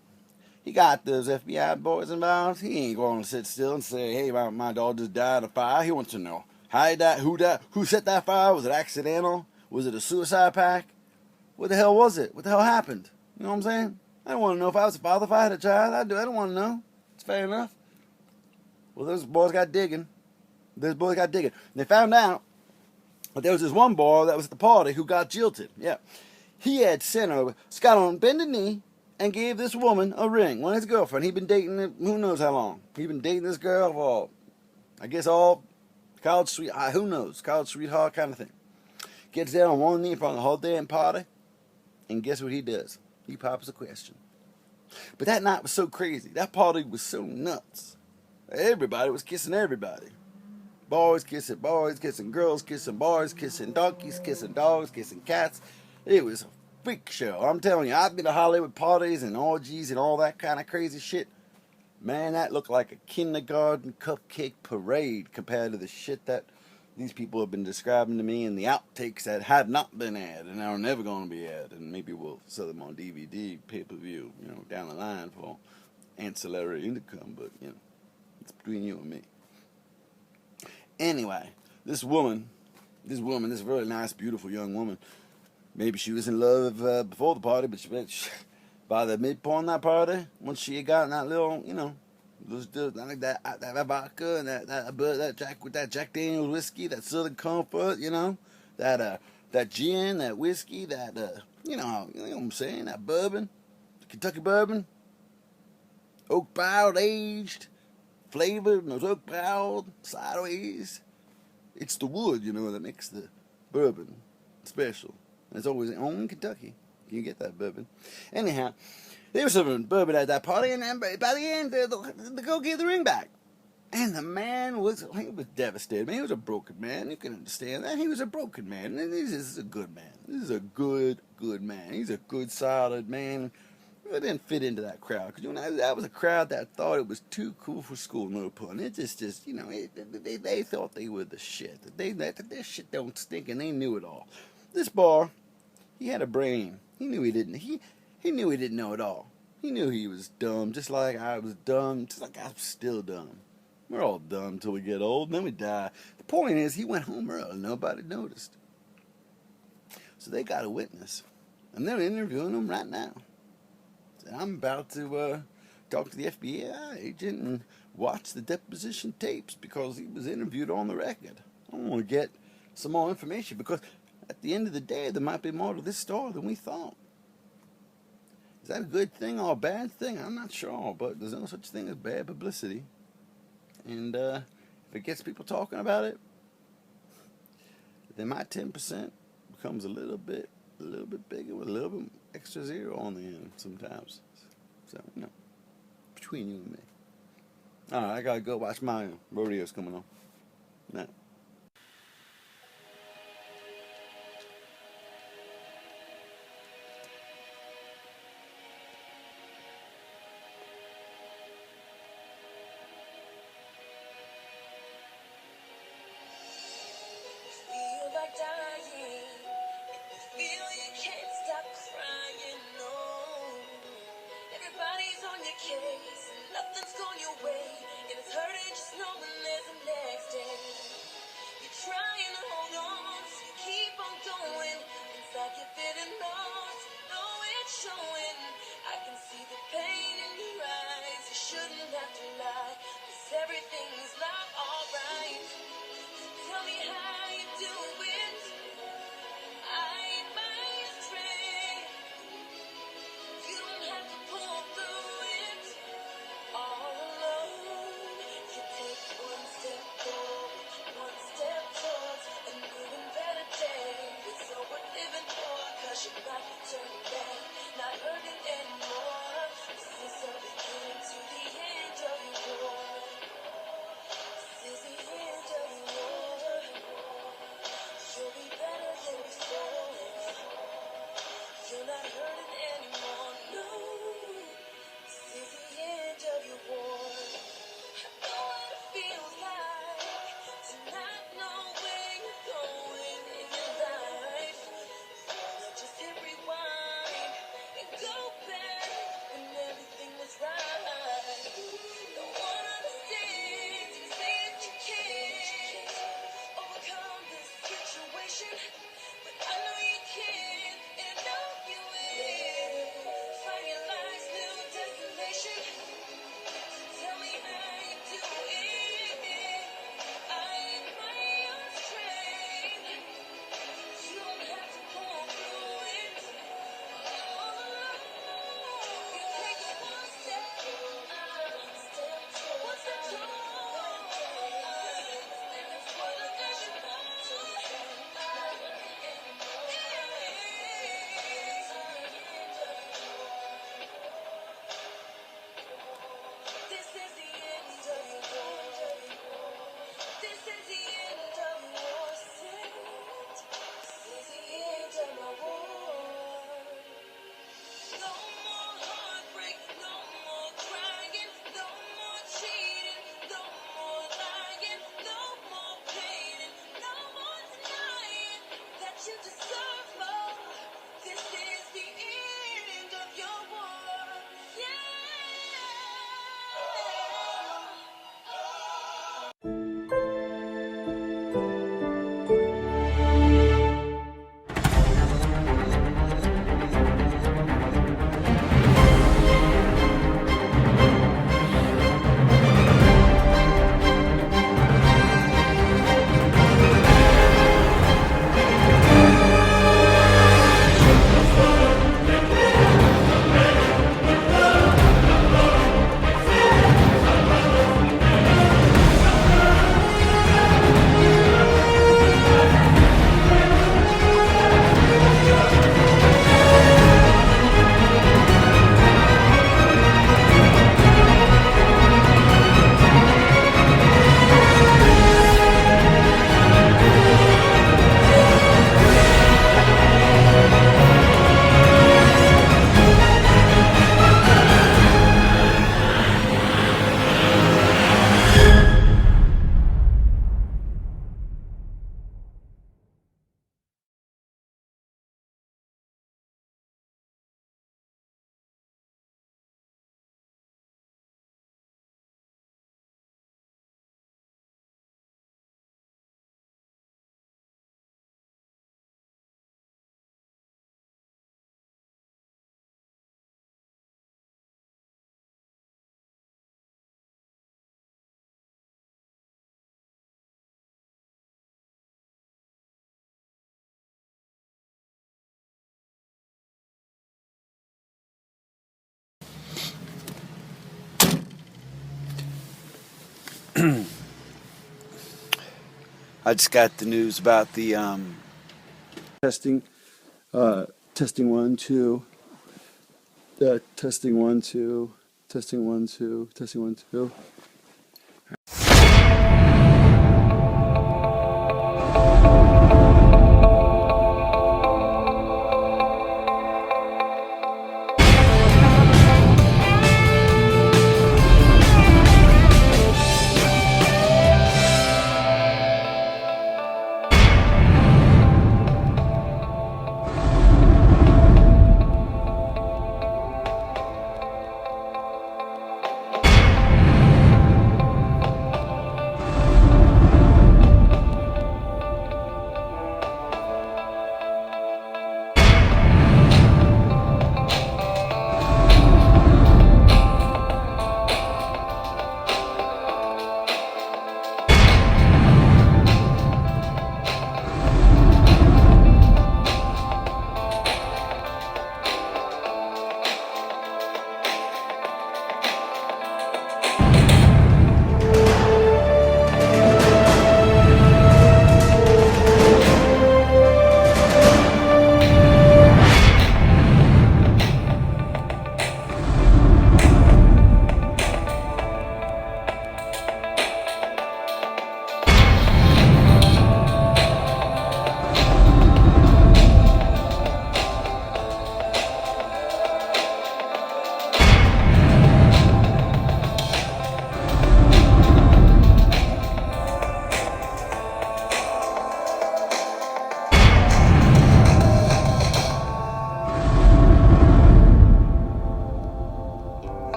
he got those FBI boys involved. He ain't going to sit still and say, hey, my dog just died of fire. He wants to know how he died, who set that fire? Was it accidental? Was it a suicide pact? What the hell was it? What the hell happened? You know what I'm saying? I don't want to know if I was a father, if I had a child. I don't want to know. It's fair enough. Well, those boys got digging. And they found out that there was this one boy that was at the party who got jilted. Yeah. He had sent over, got on bended knee, and gave this woman a ring. One of his girlfriend. He'd been dating her, who knows how long. He'd been dating this girl for, I guess, all college sweetheart, who knows, college sweetheart kind of thing. Gets down on one knee in front of the whole damn party, and guess what he does? He pops a question. But that night was so crazy. That party was so nuts. Everybody was kissing everybody. Boys kissing, girls kissing, boys kissing, donkeys kissing, dogs kissing, cats. It was a freak show. I'm telling you, I've been to Hollywood parties and orgies and all that kind of crazy shit. Man, that looked like a kindergarten cupcake parade compared to the shit that these people have been describing to me and the outtakes that have not been aired and are never going to be aired. And maybe we'll sell them on DVD, pay-per-view, down the line for ancillary income. But, it's between you and me. Anyway, this woman, this really nice, beautiful young woman, maybe she was in love before the party, but by the midpoint of that party, once she had gotten that little, like that vodka and that Jack Daniel's whiskey, that Southern Comfort, that gin, that whiskey, that you know what I'm saying, that bourbon, Kentucky bourbon, oak barrel aged, flavored, and those oak barrel sideways. It's the wood, that makes the bourbon special. And it's always only in Kentucky you get that bourbon. Anyhow, they were serving bourbon at that party, and then by the end, the girl gave the ring back. And the man was devastated. Man, he was a broken man. You can understand that. He was a broken man. And this is a good man. This is a good man. He's a good, solid man. It didn't fit into that crowd. Because, that was a crowd that thought it was too cool for school, no pun. It just they thought they were the shit. That their shit don't stink, and they knew it all. This boy, he had a brain. He knew he didn't. He knew he didn't know it all. He knew he was dumb, just like I was dumb, just like I'm still dumb. We're all dumb until we get old, and then we die. The point is, he went home early. Nobody noticed. So they got a witness, and they're interviewing him right now. So I'm about to talk to the FBI agent and watch the deposition tapes because he was interviewed on the record. I want to get some more information because at the end of the day, there might be more to this story than we thought. Is that a good thing or a bad thing? I'm not sure, but there's no such thing as bad publicity. And if it gets people talking about it, then my 10% becomes a little bit bigger with a little bit extra zero on the end sometimes. So, between you and me. All right, I gotta go watch my rodeos coming on. Now. Everything's not alright. Tell me how you do it. I ain't my strength. You don't have to pull through it all alone. You take one step forward, one step towards a new and better day. It's all worth living for, 'cause you're not turning back, not hurting. I just got the news about the testing. Testing 1 2. Testing 1 2. Testing 1 2. Testing 1 2.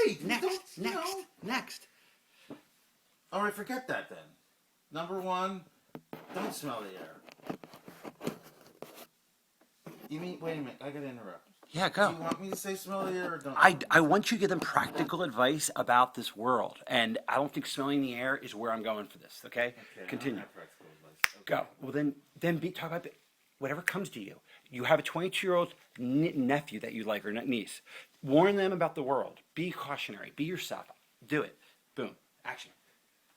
Wait. Next. All right, forget that then. Number one, don't smell the air. You mean, wait a minute, I gotta interrupt. Yeah, go. Do you want me to say smell the air or don't? I want you to give them practical advice about this world, and I don't think smelling the air is where I'm going for this. Okay, continue. I don't have practical advice. Okay. Go. Well, then talk about whatever comes to you. You have a 22-year-old nephew that you like or niece. Warn them about the world. Be cautionary. Be yourself. Do it. Boom. Action.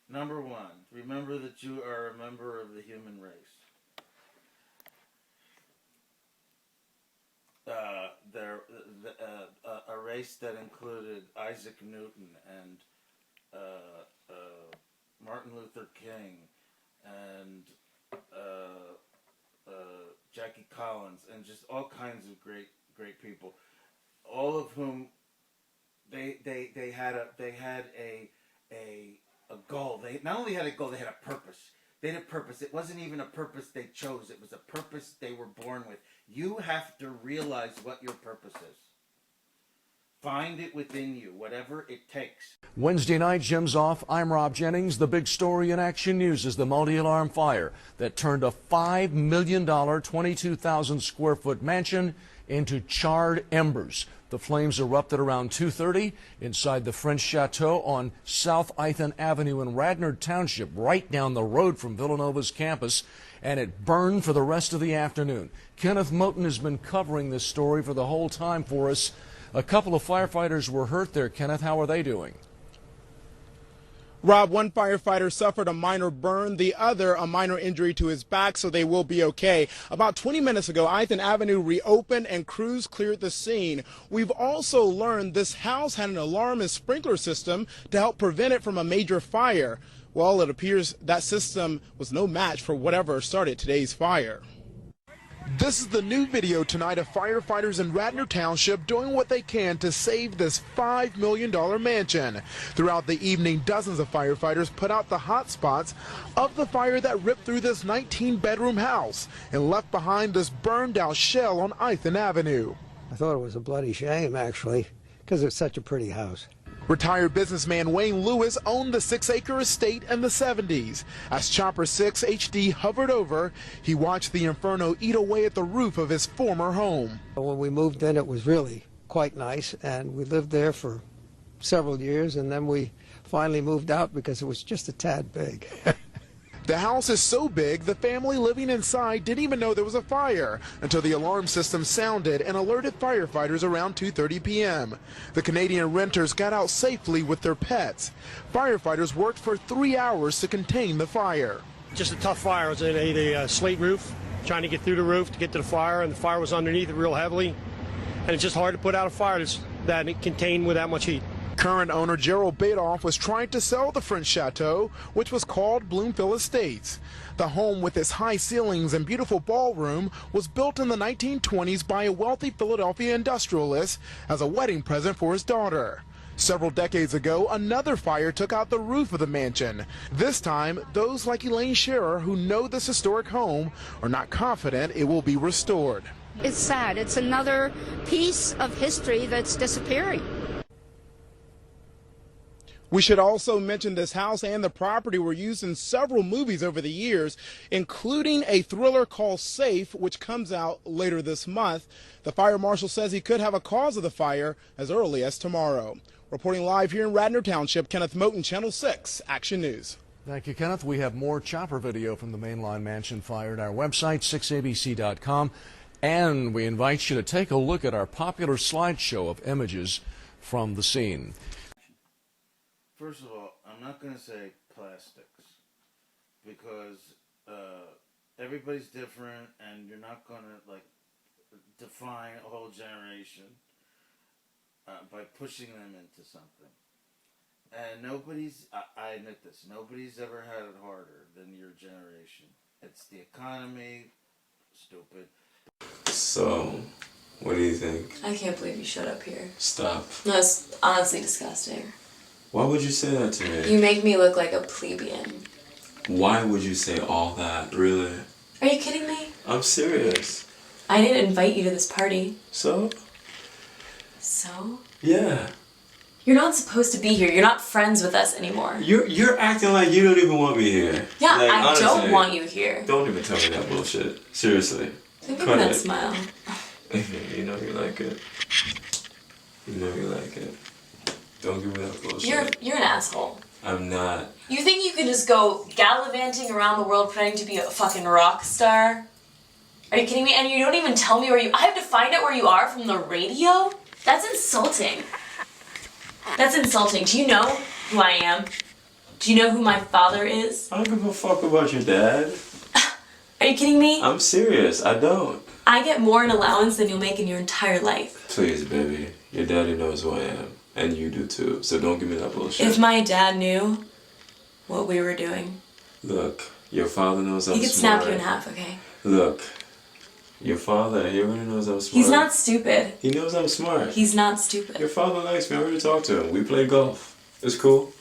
Number one, remember that you are a member of the human race. A race that included Isaac Newton and Martin Luther King and Jackie Collins and just all kinds of great people, all of whom they had a goal. They not only had a goal, they had a purpose. They had a purpose. It wasn't even a purpose they chose. It was a purpose they were born with. You have to realize what your purpose is. Find it within you, whatever it takes. Wednesday night, Jim's off. I'm Rob Jennings. The big story in Action News is the multi-alarm fire that turned a $5 million, 22,000 square foot mansion into charred embers. The flames erupted around 2:30 inside the French Chateau on South Ithan Avenue in Radnor Township, right down the road from Villanova's campus, and it burned for the rest of the afternoon. Kenneth Moten has been covering this story for the whole time for us. A couple of firefighters were hurt there. Kenneth, how are they doing? Rob, one firefighter suffered a minor burn, the other a minor injury to his back, so they will be okay. About 20 minutes ago, Ithan Avenue reopened and crews cleared the scene. We've also learned this house had an alarm and sprinkler system to help prevent it from a major fire. Well, it appears that system was no match for whatever started today's fire. This is the new video tonight of firefighters in Radnor Township doing what they can to save this $5 million mansion. Throughout the evening, dozens of firefighters put out the hot spots of the fire that ripped through this 19-bedroom house and left behind this burned-out shell on Ithan Avenue. I thought it was a bloody shame, actually, because it's such a pretty house. Retired businessman Wayne Lewis owned the 6-acre estate in the 70s. As Chopper 6 HD hovered over, he watched the inferno eat away at the roof of his former home. When we moved in, it was really quite nice, and we lived there for several years, and then we finally moved out because it was just a tad big. The house is so big, the family living inside didn't even know there was a fire until the alarm system sounded and alerted firefighters around 2:30 p.m. The Canadian renters got out safely with their pets. Firefighters worked for 3 hours to contain the fire. Just a tough fire. It was a slate roof, trying to get through the roof to get to the fire, and the fire was underneath it real heavily. And it's just hard to put out a fire that it contained with that much heat. Current owner Gerald Badoff was trying to sell the French Chateau, which was called Bloomfield Estates. The home with its high ceilings and beautiful ballroom was built in the 1920s by a wealthy Philadelphia industrialist as a wedding present for his daughter. Several decades ago, another fire took out the roof of the mansion. This time, those like Elaine Scherer who know this historic home are not confident it will be restored. It's sad. It's another piece of history that's disappearing. We should also mention this house and the property were used in several movies over the years, including a thriller called Safe, which comes out later this month. The fire marshal says he could have a cause of the fire as early as tomorrow. Reporting live here in Radnor Township, Kenneth Moten, Channel 6, Action News. Thank you, Kenneth. We have more chopper video from the mainline mansion fire at our website, 6abc.com. And we invite you to take a look at our popular slideshow of images from the scene. First of all, I'm not going to say plastics because everybody's different and you're not going to like define a whole generation by pushing them into something. And I admit this, nobody's ever had it harder than your generation. It's the economy, stupid. So, what do you think? I can't believe you showed up here. Stop. That's honestly disgusting. Why would you say that to me? You make me look like a plebeian. Why would you say all that, really? Are you kidding me? I'm serious. I didn't invite you to this party. So? So? Yeah. You're not supposed to be here. You're not friends with us anymore. You're acting like you don't even want me here. Yeah, like, I honestly, don't want you here. Don't even tell me that bullshit. Seriously. Give me that smile. You know you like it. You know you like it. Don't give me that bullshit. You're an asshole. I'm not. You think you can just go gallivanting around the world pretending to be a fucking rock star? Are you kidding me? And you don't even tell me where you... I have to find out where you are from the radio? That's insulting. That's insulting. Do you know who I am? Do you know who my father is? I don't give a fuck about your dad. Are you kidding me? I'm serious. I don't. I get more in allowance than you'll make in your entire life. Please, baby. Your daddy knows who I am. And you do too. So don't give me that bullshit. If my dad knew what we were doing... Look, your father knows I'm smart. He could snap you in half, okay? Look, your father, he already knows I'm smart. He's not stupid. He knows I'm smart. He's not stupid. Your father likes me. I already talked to him. We played golf. It's cool.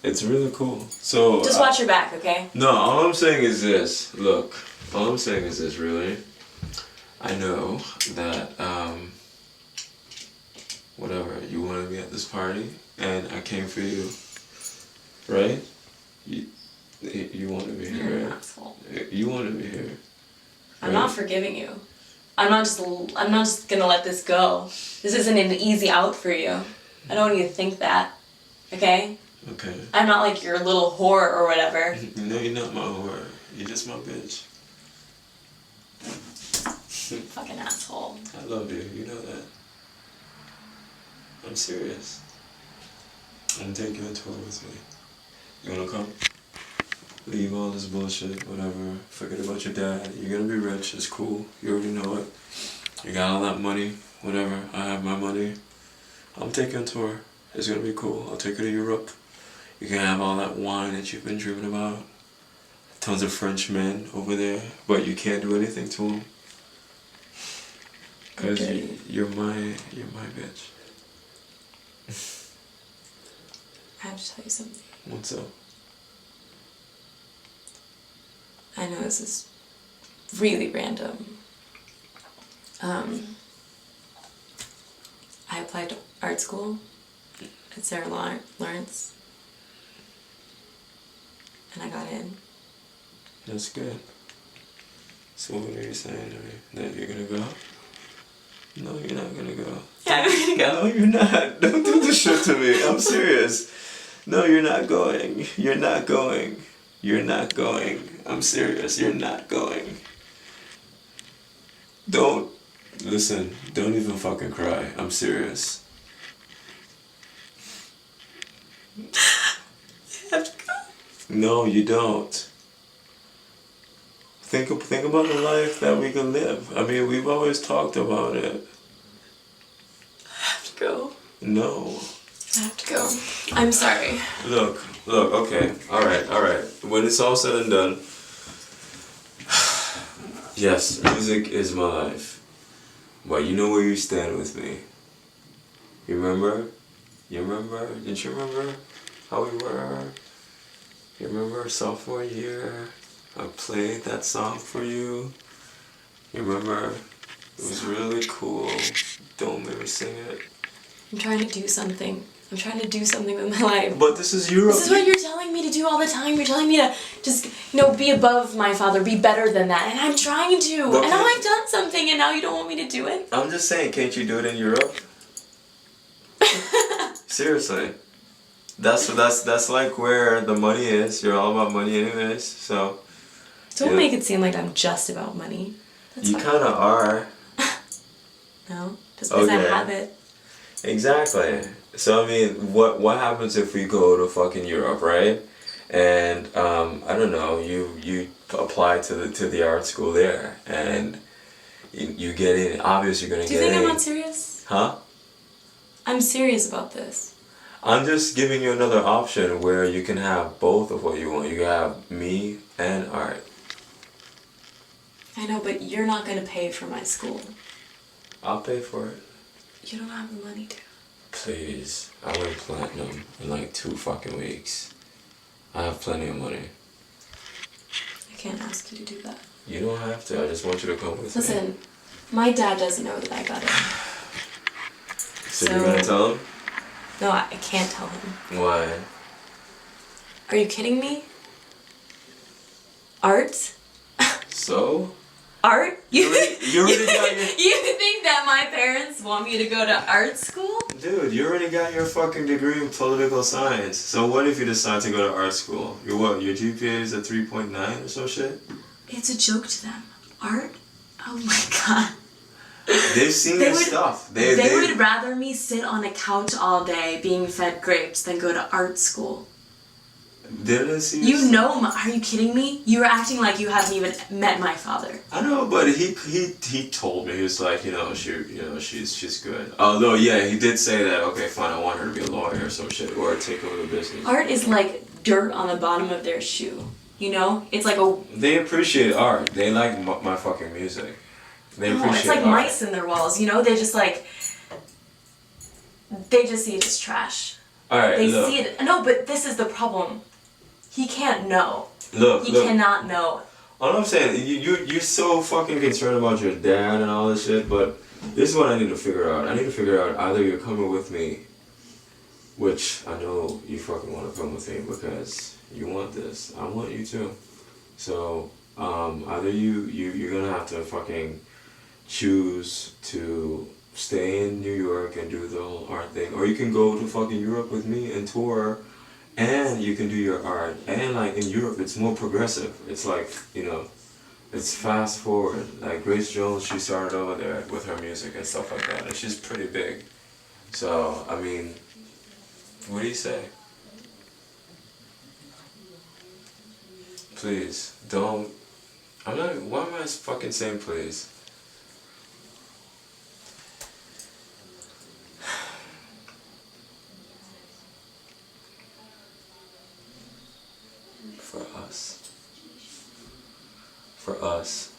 It's really cool. So just watch your back, okay? No, all I'm saying is this. Look, all I'm saying is this, really. I know that, whatever, you wanted me at this party, and I came for you. Right? You wanted me here, You're right? an asshole. You wanted me here. I'm not forgiving you. I'm not just gonna let this go. This isn't an easy out for you. I don't want you to think that. Okay? Okay. I'm not like your little whore or whatever. No, you're not my whore. You're just my bitch. Fucking asshole. I love you. You know that. I'm serious. I'm gonna take you on tour with me. You wanna come? Leave all this bullshit, whatever. Forget about your dad. You're gonna be rich. It's cool. You already know it. You got all that money. Whatever. I have my money. I'm taking on tour. It's gonna be cool. I'll take you to Europe. You can have all that wine that you've been dreaming about. Tons of French men over there, but you can't do anything to them. Cause you're my bitch. I have to tell you something. What's up? I know this is really random. I applied to art school at Sarah Lawrence, and I got in. That's good. So what are you saying to me? That you're gonna go? No, you're not gonna go. Yeah, I'm gonna go. No, you're not. Don't do this shit to me. I'm serious. No, you're not going. You're not going. You're not going. I'm serious. You're not going. Don't. Listen, don't even fucking cry. I'm serious. You have to go. No, you don't. Think about the life that we can live. I mean, we've always talked about it. I have to go. No. I have to go. I'm sorry. Look, okay. Alright. When it's all said and done, yes, music is my life. But you know where you stand with me. You remember? Didn't you remember how we were? You remember sophomore year? I played that song for you. You remember? It was really cool. Don't make me sing it. I'm trying to do something. I'm trying to do something with my life. But this is Europe. This is what you're telling me to do all the time. You're telling me to just, be above my father, be better than that. And I'm trying to. But and now I've done something and now you don't want me to do it? I'm just saying, can't you do it in Europe? Seriously. That's like where the money is. You're all about money anyways, so. Don't make it seem like I'm just about money. That's you fine. kind of are. No, just because I have it. Exactly. So I mean, what happens if we go to fucking Europe, right? And I don't know, you apply to the art school there, and you get in. Obviously, you're gonna get in. Do you think I'm not serious? Huh? I'm serious about this. I'm just giving you another option where you can have both of what you want. You can have me and art. I know, but you're not gonna pay for my school. I'll pay for it. You don't have the money to. Please, I went platinum in like 2 fucking weeks. I have plenty of money. I can't ask you to do that. You don't have to. I just want you to come with me. Listen, my dad doesn't know that I got it. So you're gonna tell him? No, I can't tell him. Why? Are you kidding me? Art? So? Art? You already got your... You think that my parents want me to go to art school? Dude, you already got your fucking degree in political science. So what if you decide to go to art school? Your what? Your GPA is a 3.9 or some shit? It's a joke to them. Art? Oh my god. They've seen your stuff. They would rather me sit on a couch all day being fed grapes than go to art school. Didn't see You know, are you kidding me? You were acting like you haven't even met my father. I know, but he told me, he was like, she's good. Although, yeah, he did say that, okay, fine, I want her to be a lawyer or some shit, or take over the business. Art is like dirt on the bottom of their shoe. You know? It's like a... They appreciate art. They like my fucking music. They appreciate it's like art. mice in their walls, you know? They just like... They just see it as trash. Alright, They look. see it... No, but this is the problem. He can't know. Look, He look. cannot know. All I'm saying, you're so fucking concerned about your dad and all this shit, but this is what I need to figure out. I need to figure out either you're coming with me, which I know you fucking want to come with me because you want this. I want you too. So, either you're gonna have to fucking choose to stay in New York and do the whole art thing, or you can go to fucking Europe with me and tour. And you can do your art. And like in Europe, it's more progressive. It's like, it's fast forward. Like Grace Jones, she started over there with her music and stuff like that. And she's pretty big. So, I mean, what do you say? Please, don't. Why am I fucking saying please? For us.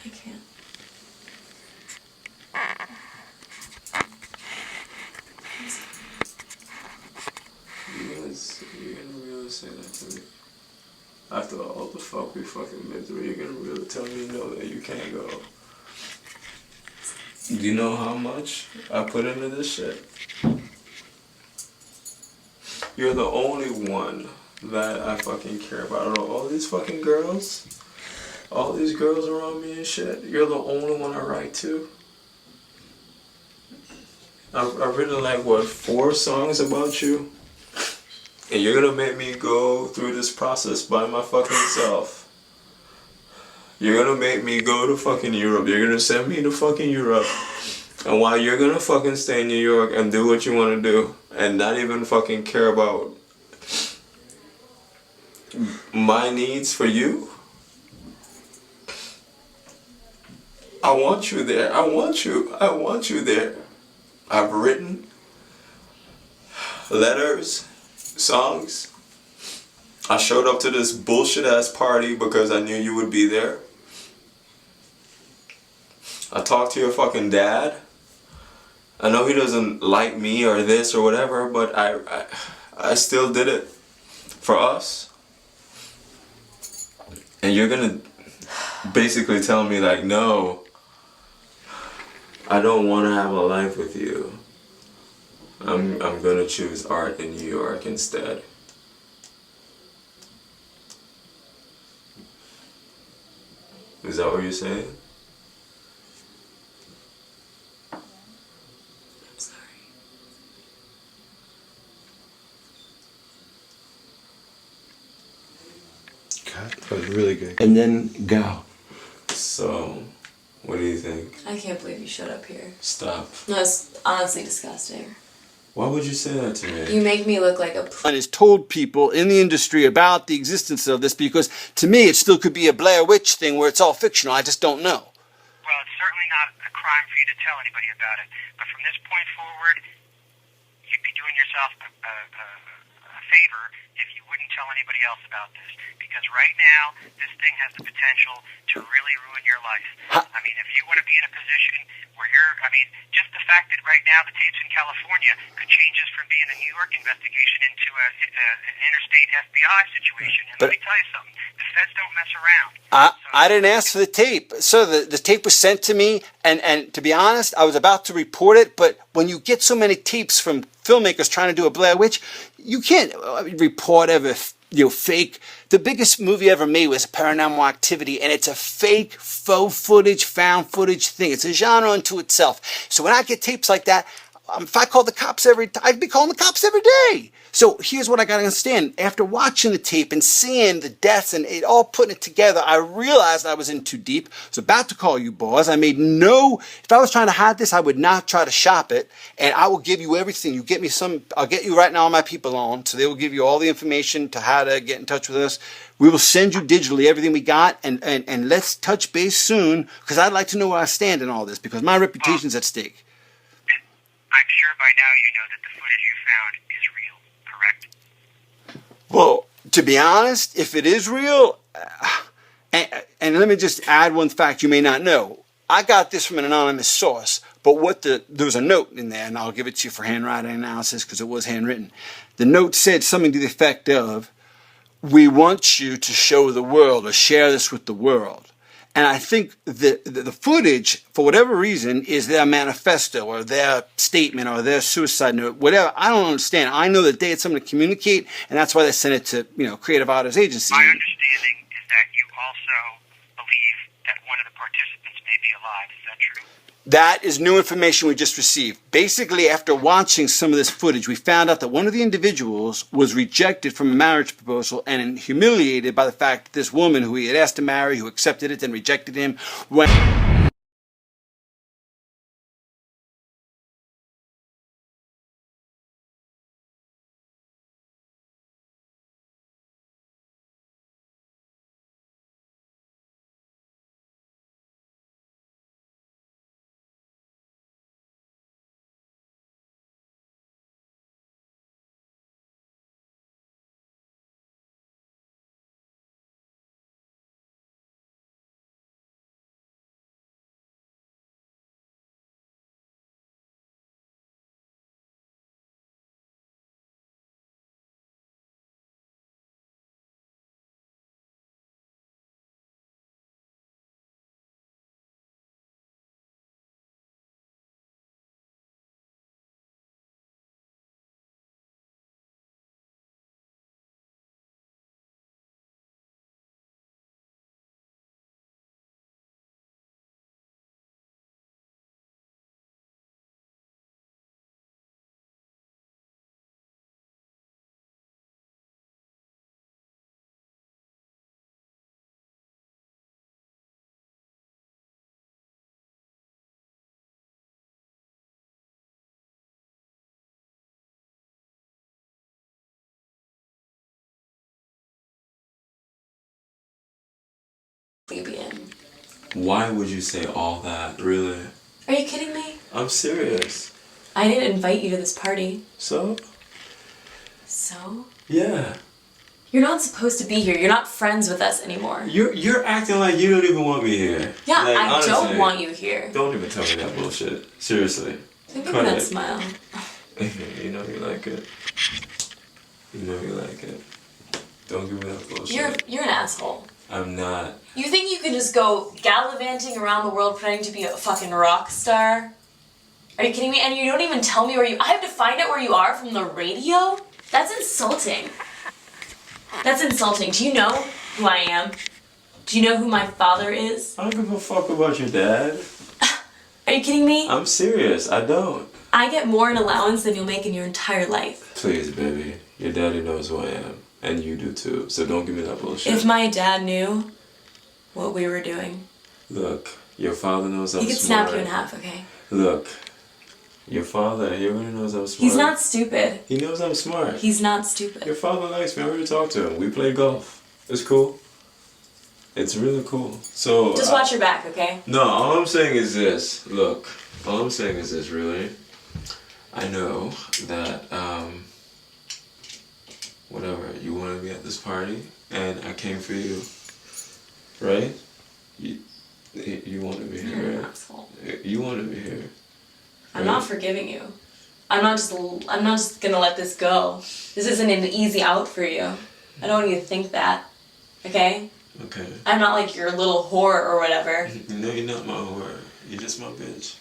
I can't. You're gonna really say that to me? After all the fuck we fucking been through, you're gonna really tell me no that you can't go? Do you know how much I put into this shit? You're the only one that I fucking care about. All these fucking girls, all these girls around me and shit, you're the only one I write to. I've written like, what, 4 songs about you? And you're gonna make me go through this process by my fucking self. You're gonna make me go to fucking Europe. You're gonna send me to fucking Europe. And while you're gonna fucking stay in New York and do what you wanna do, and not even fucking care about my needs for you, I want you there. I want you there. I've written letters, songs. I showed up to this bullshit ass party because I knew you would be there. I talked to your fucking dad. I know he doesn't like me or this or whatever, but I still did it for us. And you're gonna basically tell me like, no, I don't want to have a life with you. I'm gonna choose art in New York instead. Is that what you're saying? I'm sorry. God, that was really good. And then go. So, what do you think? I can't believe you showed up here. Stop. No, it's honestly disgusting. Why would you say that to me? You make me look like a... And has told people in the industry about the existence of this, because to me it still could be a Blair Witch thing where it's all fictional. I just don't know. Well, it's certainly not a crime for you to tell anybody about it. But from this point forward, you'd be doing yourself a favor if you wouldn't tell anybody else about this. Because right now, this thing has the potential to really ruin your life. I mean, if you want to be in a position where just the fact that right now the tapes in California could change this from being a New York investigation into an interstate FBI situation. And let me tell you something. The feds don't mess around. I didn't ask for the tape. So the tape was sent to me, and to be honest, I was about to report it, but when you get so many tapes from filmmakers trying to do a Blair Witch, you can't report ever, fake. The biggest movie ever made was Paranormal Activity, and it's a fake, faux footage, found footage thing. It's a genre unto itself. So when I get tapes like that, if I called the cops I'd be calling the cops every day. So here's what I got to understand. After watching the tape and seeing the deaths and it all putting it together, I realized I was in too deep. I was about to call you boss. If I was trying to hide this, I would not try to shop it. And I will give you everything. I'll get you right now all my people on. So they will give you all the information to how to get in touch with us. We will send you digitally everything we got. And let's touch base soon, because I'd like to know where I stand in all this, because my reputation's at stake. I'm sure by now you know that the footage you found is real, correct? Well, to be honest, if it is real, and let me just add one fact you may not know. I got this from an anonymous source, but there was a note in there, and I'll give it to you for handwriting analysis because it was handwritten. The note said something to the effect of, "We want you to show the world or share this with the world." And I think the footage, for whatever reason, is their manifesto or their statement or their suicide note, whatever. I don't understand. I know that they had something to communicate, and that's why they sent it to, Creative Artists Agency. My understanding is that you also believe that one of the participants may be alive. Is that true? That is new information we just received. Basically, after watching some of this footage, we found out that one of the individuals was rejected from a marriage proposal and humiliated by the fact that this woman who he had asked to marry, who accepted it and rejected him, went... Why would you say all that, really? Are you kidding me? I'm serious. I didn't invite you to this party. So? So? Yeah. You're not supposed to be here. You're not friends with us anymore. You're acting like you don't even want me here. Yeah, like, I honestly, don't want you here. Don't even tell me that bullshit. Seriously. Give me that smile. You know you like it. You know you like it. Don't give me that bullshit. You're an asshole. I'm not. You think you can just go gallivanting around the world pretending to be a fucking rock star? Are you kidding me? And you don't even tell me where I have to find out where you are from the radio? That's insulting. That's insulting. Do you know who I am? Do you know who my father is? I don't give a fuck about your dad. Are you kidding me? I'm serious. I don't. I get more in allowance than you'll make in your entire life. Please, baby. Your daddy knows who I am. And you do too. So don't give me that bullshit. If my dad knew what we were doing... Look, your father knows I'm smart. He could snap you in half, okay? Look, your father, he already knows I'm smart. He's not stupid. He knows I'm smart. He's not stupid. Your father likes me. I already talked to him. We play golf. It's cool. It's really cool. So just watch your back, okay? No, all I'm saying is this. Look, all I'm saying is this, really. I know that, whatever, you wanted me at this party, and I came for you, right? You wanted me here. You're an asshole. You wanted me here. I'm not forgiving you. I'm not just gonna let this go. This isn't an easy out for you. I don't want you to think that, okay? Okay. I'm not like your little whore or whatever. No, you're not my whore. You're just my bitch.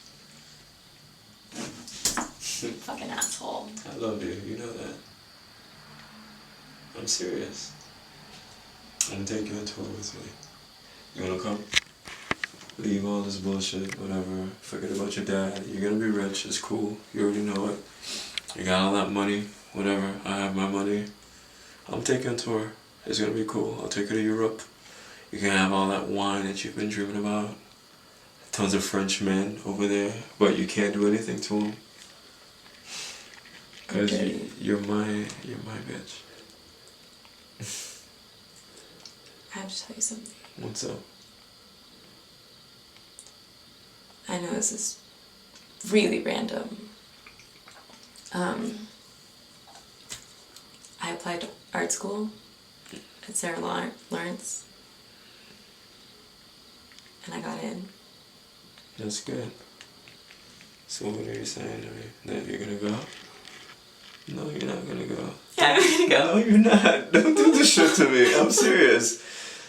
Fucking asshole. I love you. You know that. I'm serious. I'm gonna take you on tour with me. You wanna come? Leave all this bullshit, whatever. Forget about your dad. You're gonna be rich. It's cool. You already know it. You got all that money. Whatever. I have my money. I'm taking on tour. It's gonna be cool. I'll take you to Europe. You can have all that wine that you've been dreaming about. Tons of French men over there, but you can't do anything to them. Cause you're my bitch. I have to tell you something. What's up? I know this is really random. I applied to art school at Sarah Lawrence, and I got in. That's good. So what are you saying to me? That you're gonna go? No, you're not gonna go. Yeah, I'm gonna go. No, you're not. Don't do this shit to me. I'm serious.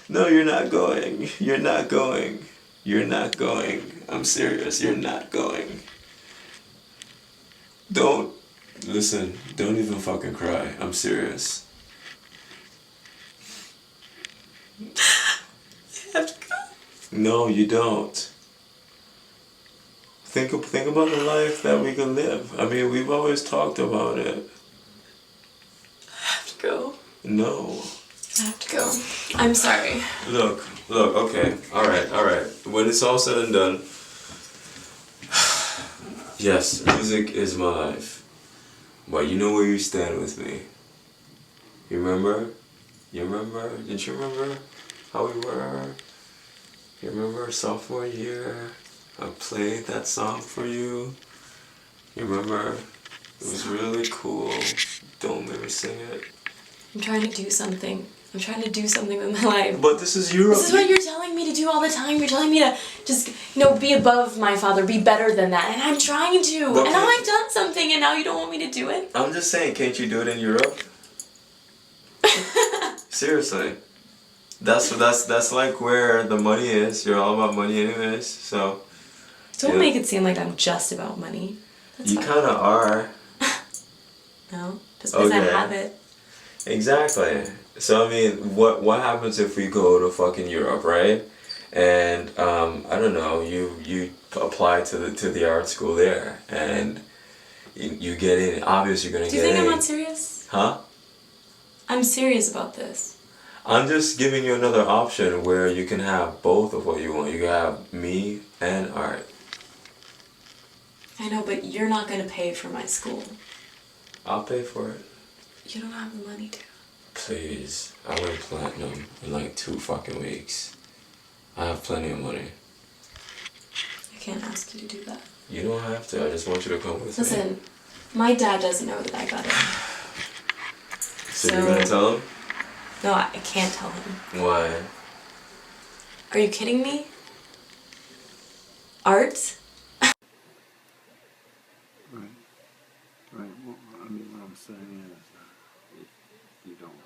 No, you're not going. You're not going. You're not going. I'm serious. You're not going. Don't. Listen, don't even fucking cry. I'm serious. You have to go. No, you don't. Think about the life that we can live. I mean, we've always talked about it. I have to go. No. I have to go. I'm sorry. Look, okay. Alright. When it's all said and done, yes, music is my life. But you know where you stand with me. You remember? Didn't you remember how we were? You remember sophomore year? I played that song for you. You remember? It was really cool. Don't make me sing it. I'm trying to do something. I'm trying to do something with my life. But this is Europe. This is what you're telling me to do all the time. You're telling me to just, be above my father, be better than that. And I'm trying to. But and now I've done something and now you don't want me to do it? I'm just saying, can't you do it in Europe? Seriously. That's like where the money is. You're all about money anyways, so. Don't make it seem like I'm just about money. That's you fine. kind of are. No, just because I have it. Exactly. So I mean, what happens if we go to fucking Europe, right? And I don't know, you apply to the art school there, and you get in. Obviously, you're gonna get in. Do you think I'm not serious? Huh? I'm serious about this. I'm just giving you another option where you can have both of what you want. You can have me and art. I know, but you're not gonna pay for my school. I'll pay for it. You don't have the money to. Please, I went platinum in like 2 fucking weeks. I have plenty of money. I can't ask you to do that. You don't have to. I just want you to come with me. Listen, my dad doesn't know that I got it. So you're gonna tell him? No, I can't tell him. Why? Are you kidding me? Art? Right. Well, I mean, what I'm saying is, if you don't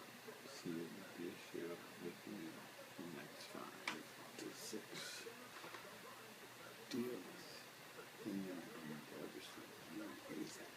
see the issue with me in the next 5 to 6 deals, then you're not going to understand. You know, is that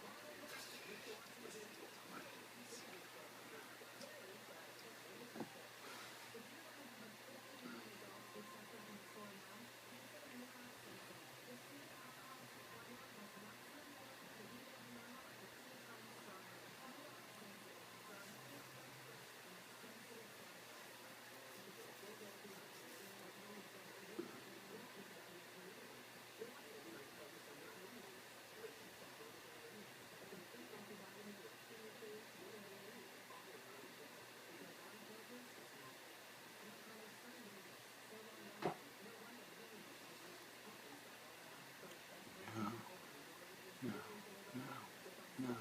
No.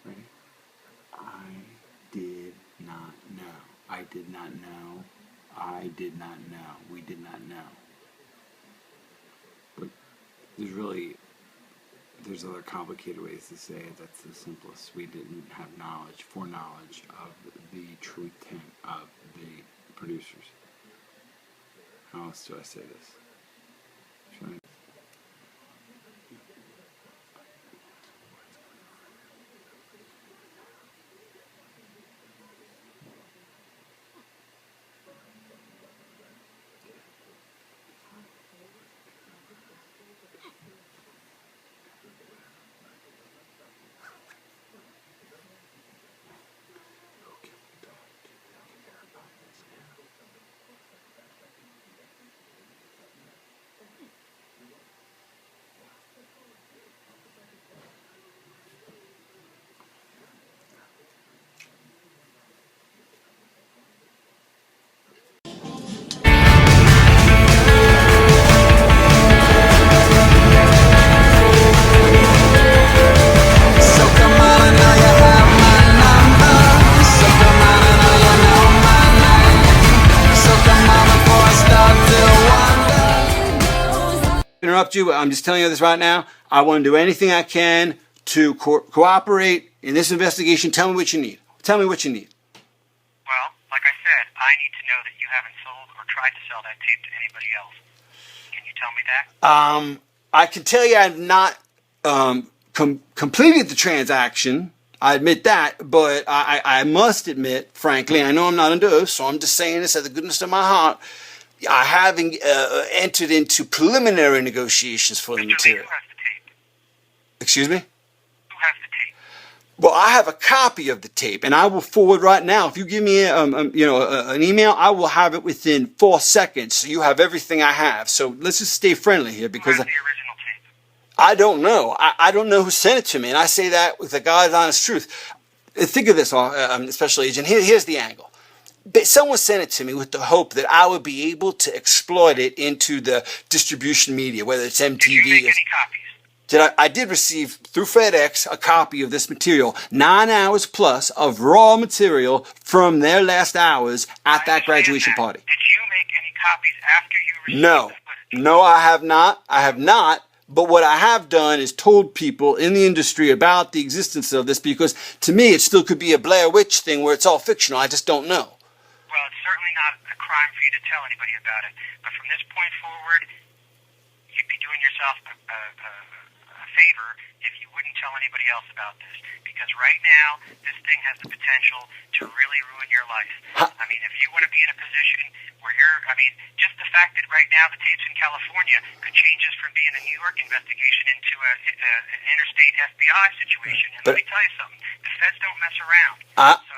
Ready? I did not know. I did not know. I did not know. We did not know. But there's really there's other complicated ways to say it. That's the simplest. We didn't have foreknowledge of the true intent of the producers. How else do I say this? Interrupt you. I'm just telling you this right now. I want to do anything I can to cooperate in this investigation. Tell me what you need. Tell me what you need. Well, like I said, I need to know that you haven't sold or tried to sell that tape to anybody else. Can you tell me that? I can tell you I've not completed the transaction. I admit that, but I must admit, frankly, I know I'm not under oath, so I'm just saying this out of the goodness of my heart. I haven't entered into preliminary negotiations for the material. Who has the tape? Excuse me? Who has the tape? Well, I have a copy of the tape, and I will forward right now. If you give me an email, I will have it within 4 seconds. So you have everything I have. So let's just stay friendly here, because Who has the original tape? I don't know. I don't know who sent it to me, and I say that with the God's honest truth. Think of this, Special Agent. Here's the angle. Someone sent it to me with the hope that I would be able to exploit it into the distribution media, whether it's MTV. Did you make any copies? I did receive through FedEx a copy of this material, 9 hours plus of raw material from their last hours at that graduation party. Did you make any copies after you received the footage? No, I have not. I have not. But what I have done is told people in the industry about the existence of this, because to me it still could be a Blair Witch thing where it's all fictional. I just don't know. Well, it's certainly not a crime for you to tell anybody about it. But from this point forward, you'd be doing yourself a favor if you wouldn't tell anybody else about this. Because right now, this thing has the potential to really ruin your life. I mean, if you want to be in a position where just the fact that right now the tapes in California could change this from being a New York investigation into an interstate FBI situation. And let me tell you something, the feds don't mess around.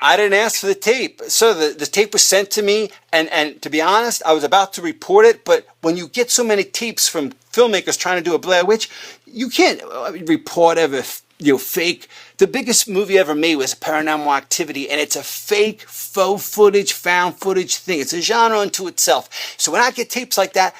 I didn't ask for the tape. So the tape was sent to me, and to be honest, I was about to report it, but when you get so many tapes from filmmakers trying to do a Blair Witch, you can't report ever fake. The biggest movie ever made was Paranormal Activity, and it's a fake, faux footage, found footage thing. It's a genre unto itself. So when I get tapes like that,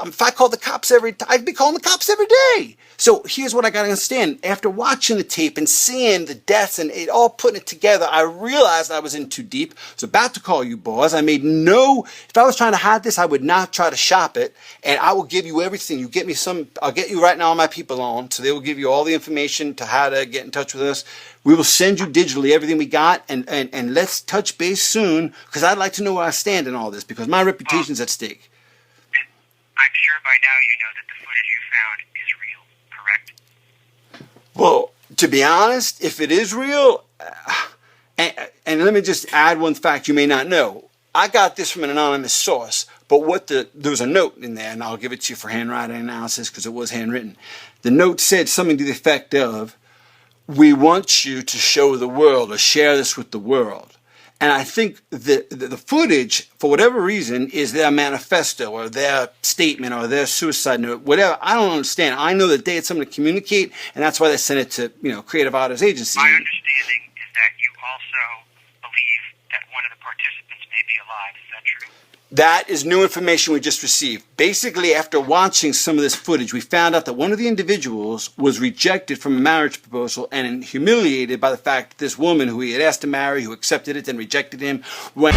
if I call the cops I'd be calling the cops every day. So here's what I got to understand. After watching the tape and seeing the deaths and it all putting it together, I realized I was in too deep. I was about to call you boss. If I was trying to hide this, I would not try to shop it. And I will give you everything. You get me I'll get you right now all my people on. So they will give you all the information to how to get in touch with us. We will send you digitally everything we got. And let's touch base soon, because I'd like to know where I stand in all this, because my reputation's at stake. I'm sure by now you know that the footage you found is real, correct? Well, to be honest, if it is real, and let me just add one fact you may not know. I got this from an anonymous source, but there was a note in there, and I'll give it to you for handwriting analysis because it was handwritten. The note said something to the effect of, "We want you to show the world or share this with the world." And I think the footage, for whatever reason, is their manifesto or their statement or their suicide note, whatever. I don't understand. I know that they had something to communicate, and that's why they sent it to Creative Artists Agency. My understanding is that you also believe that one of the participants may be alive. Is that true? That is new information we just received. Basically, after watching some of this footage, we found out that one of the individuals was rejected from a marriage proposal and humiliated by the fact that this woman who he had asked to marry, who accepted it and rejected him, went...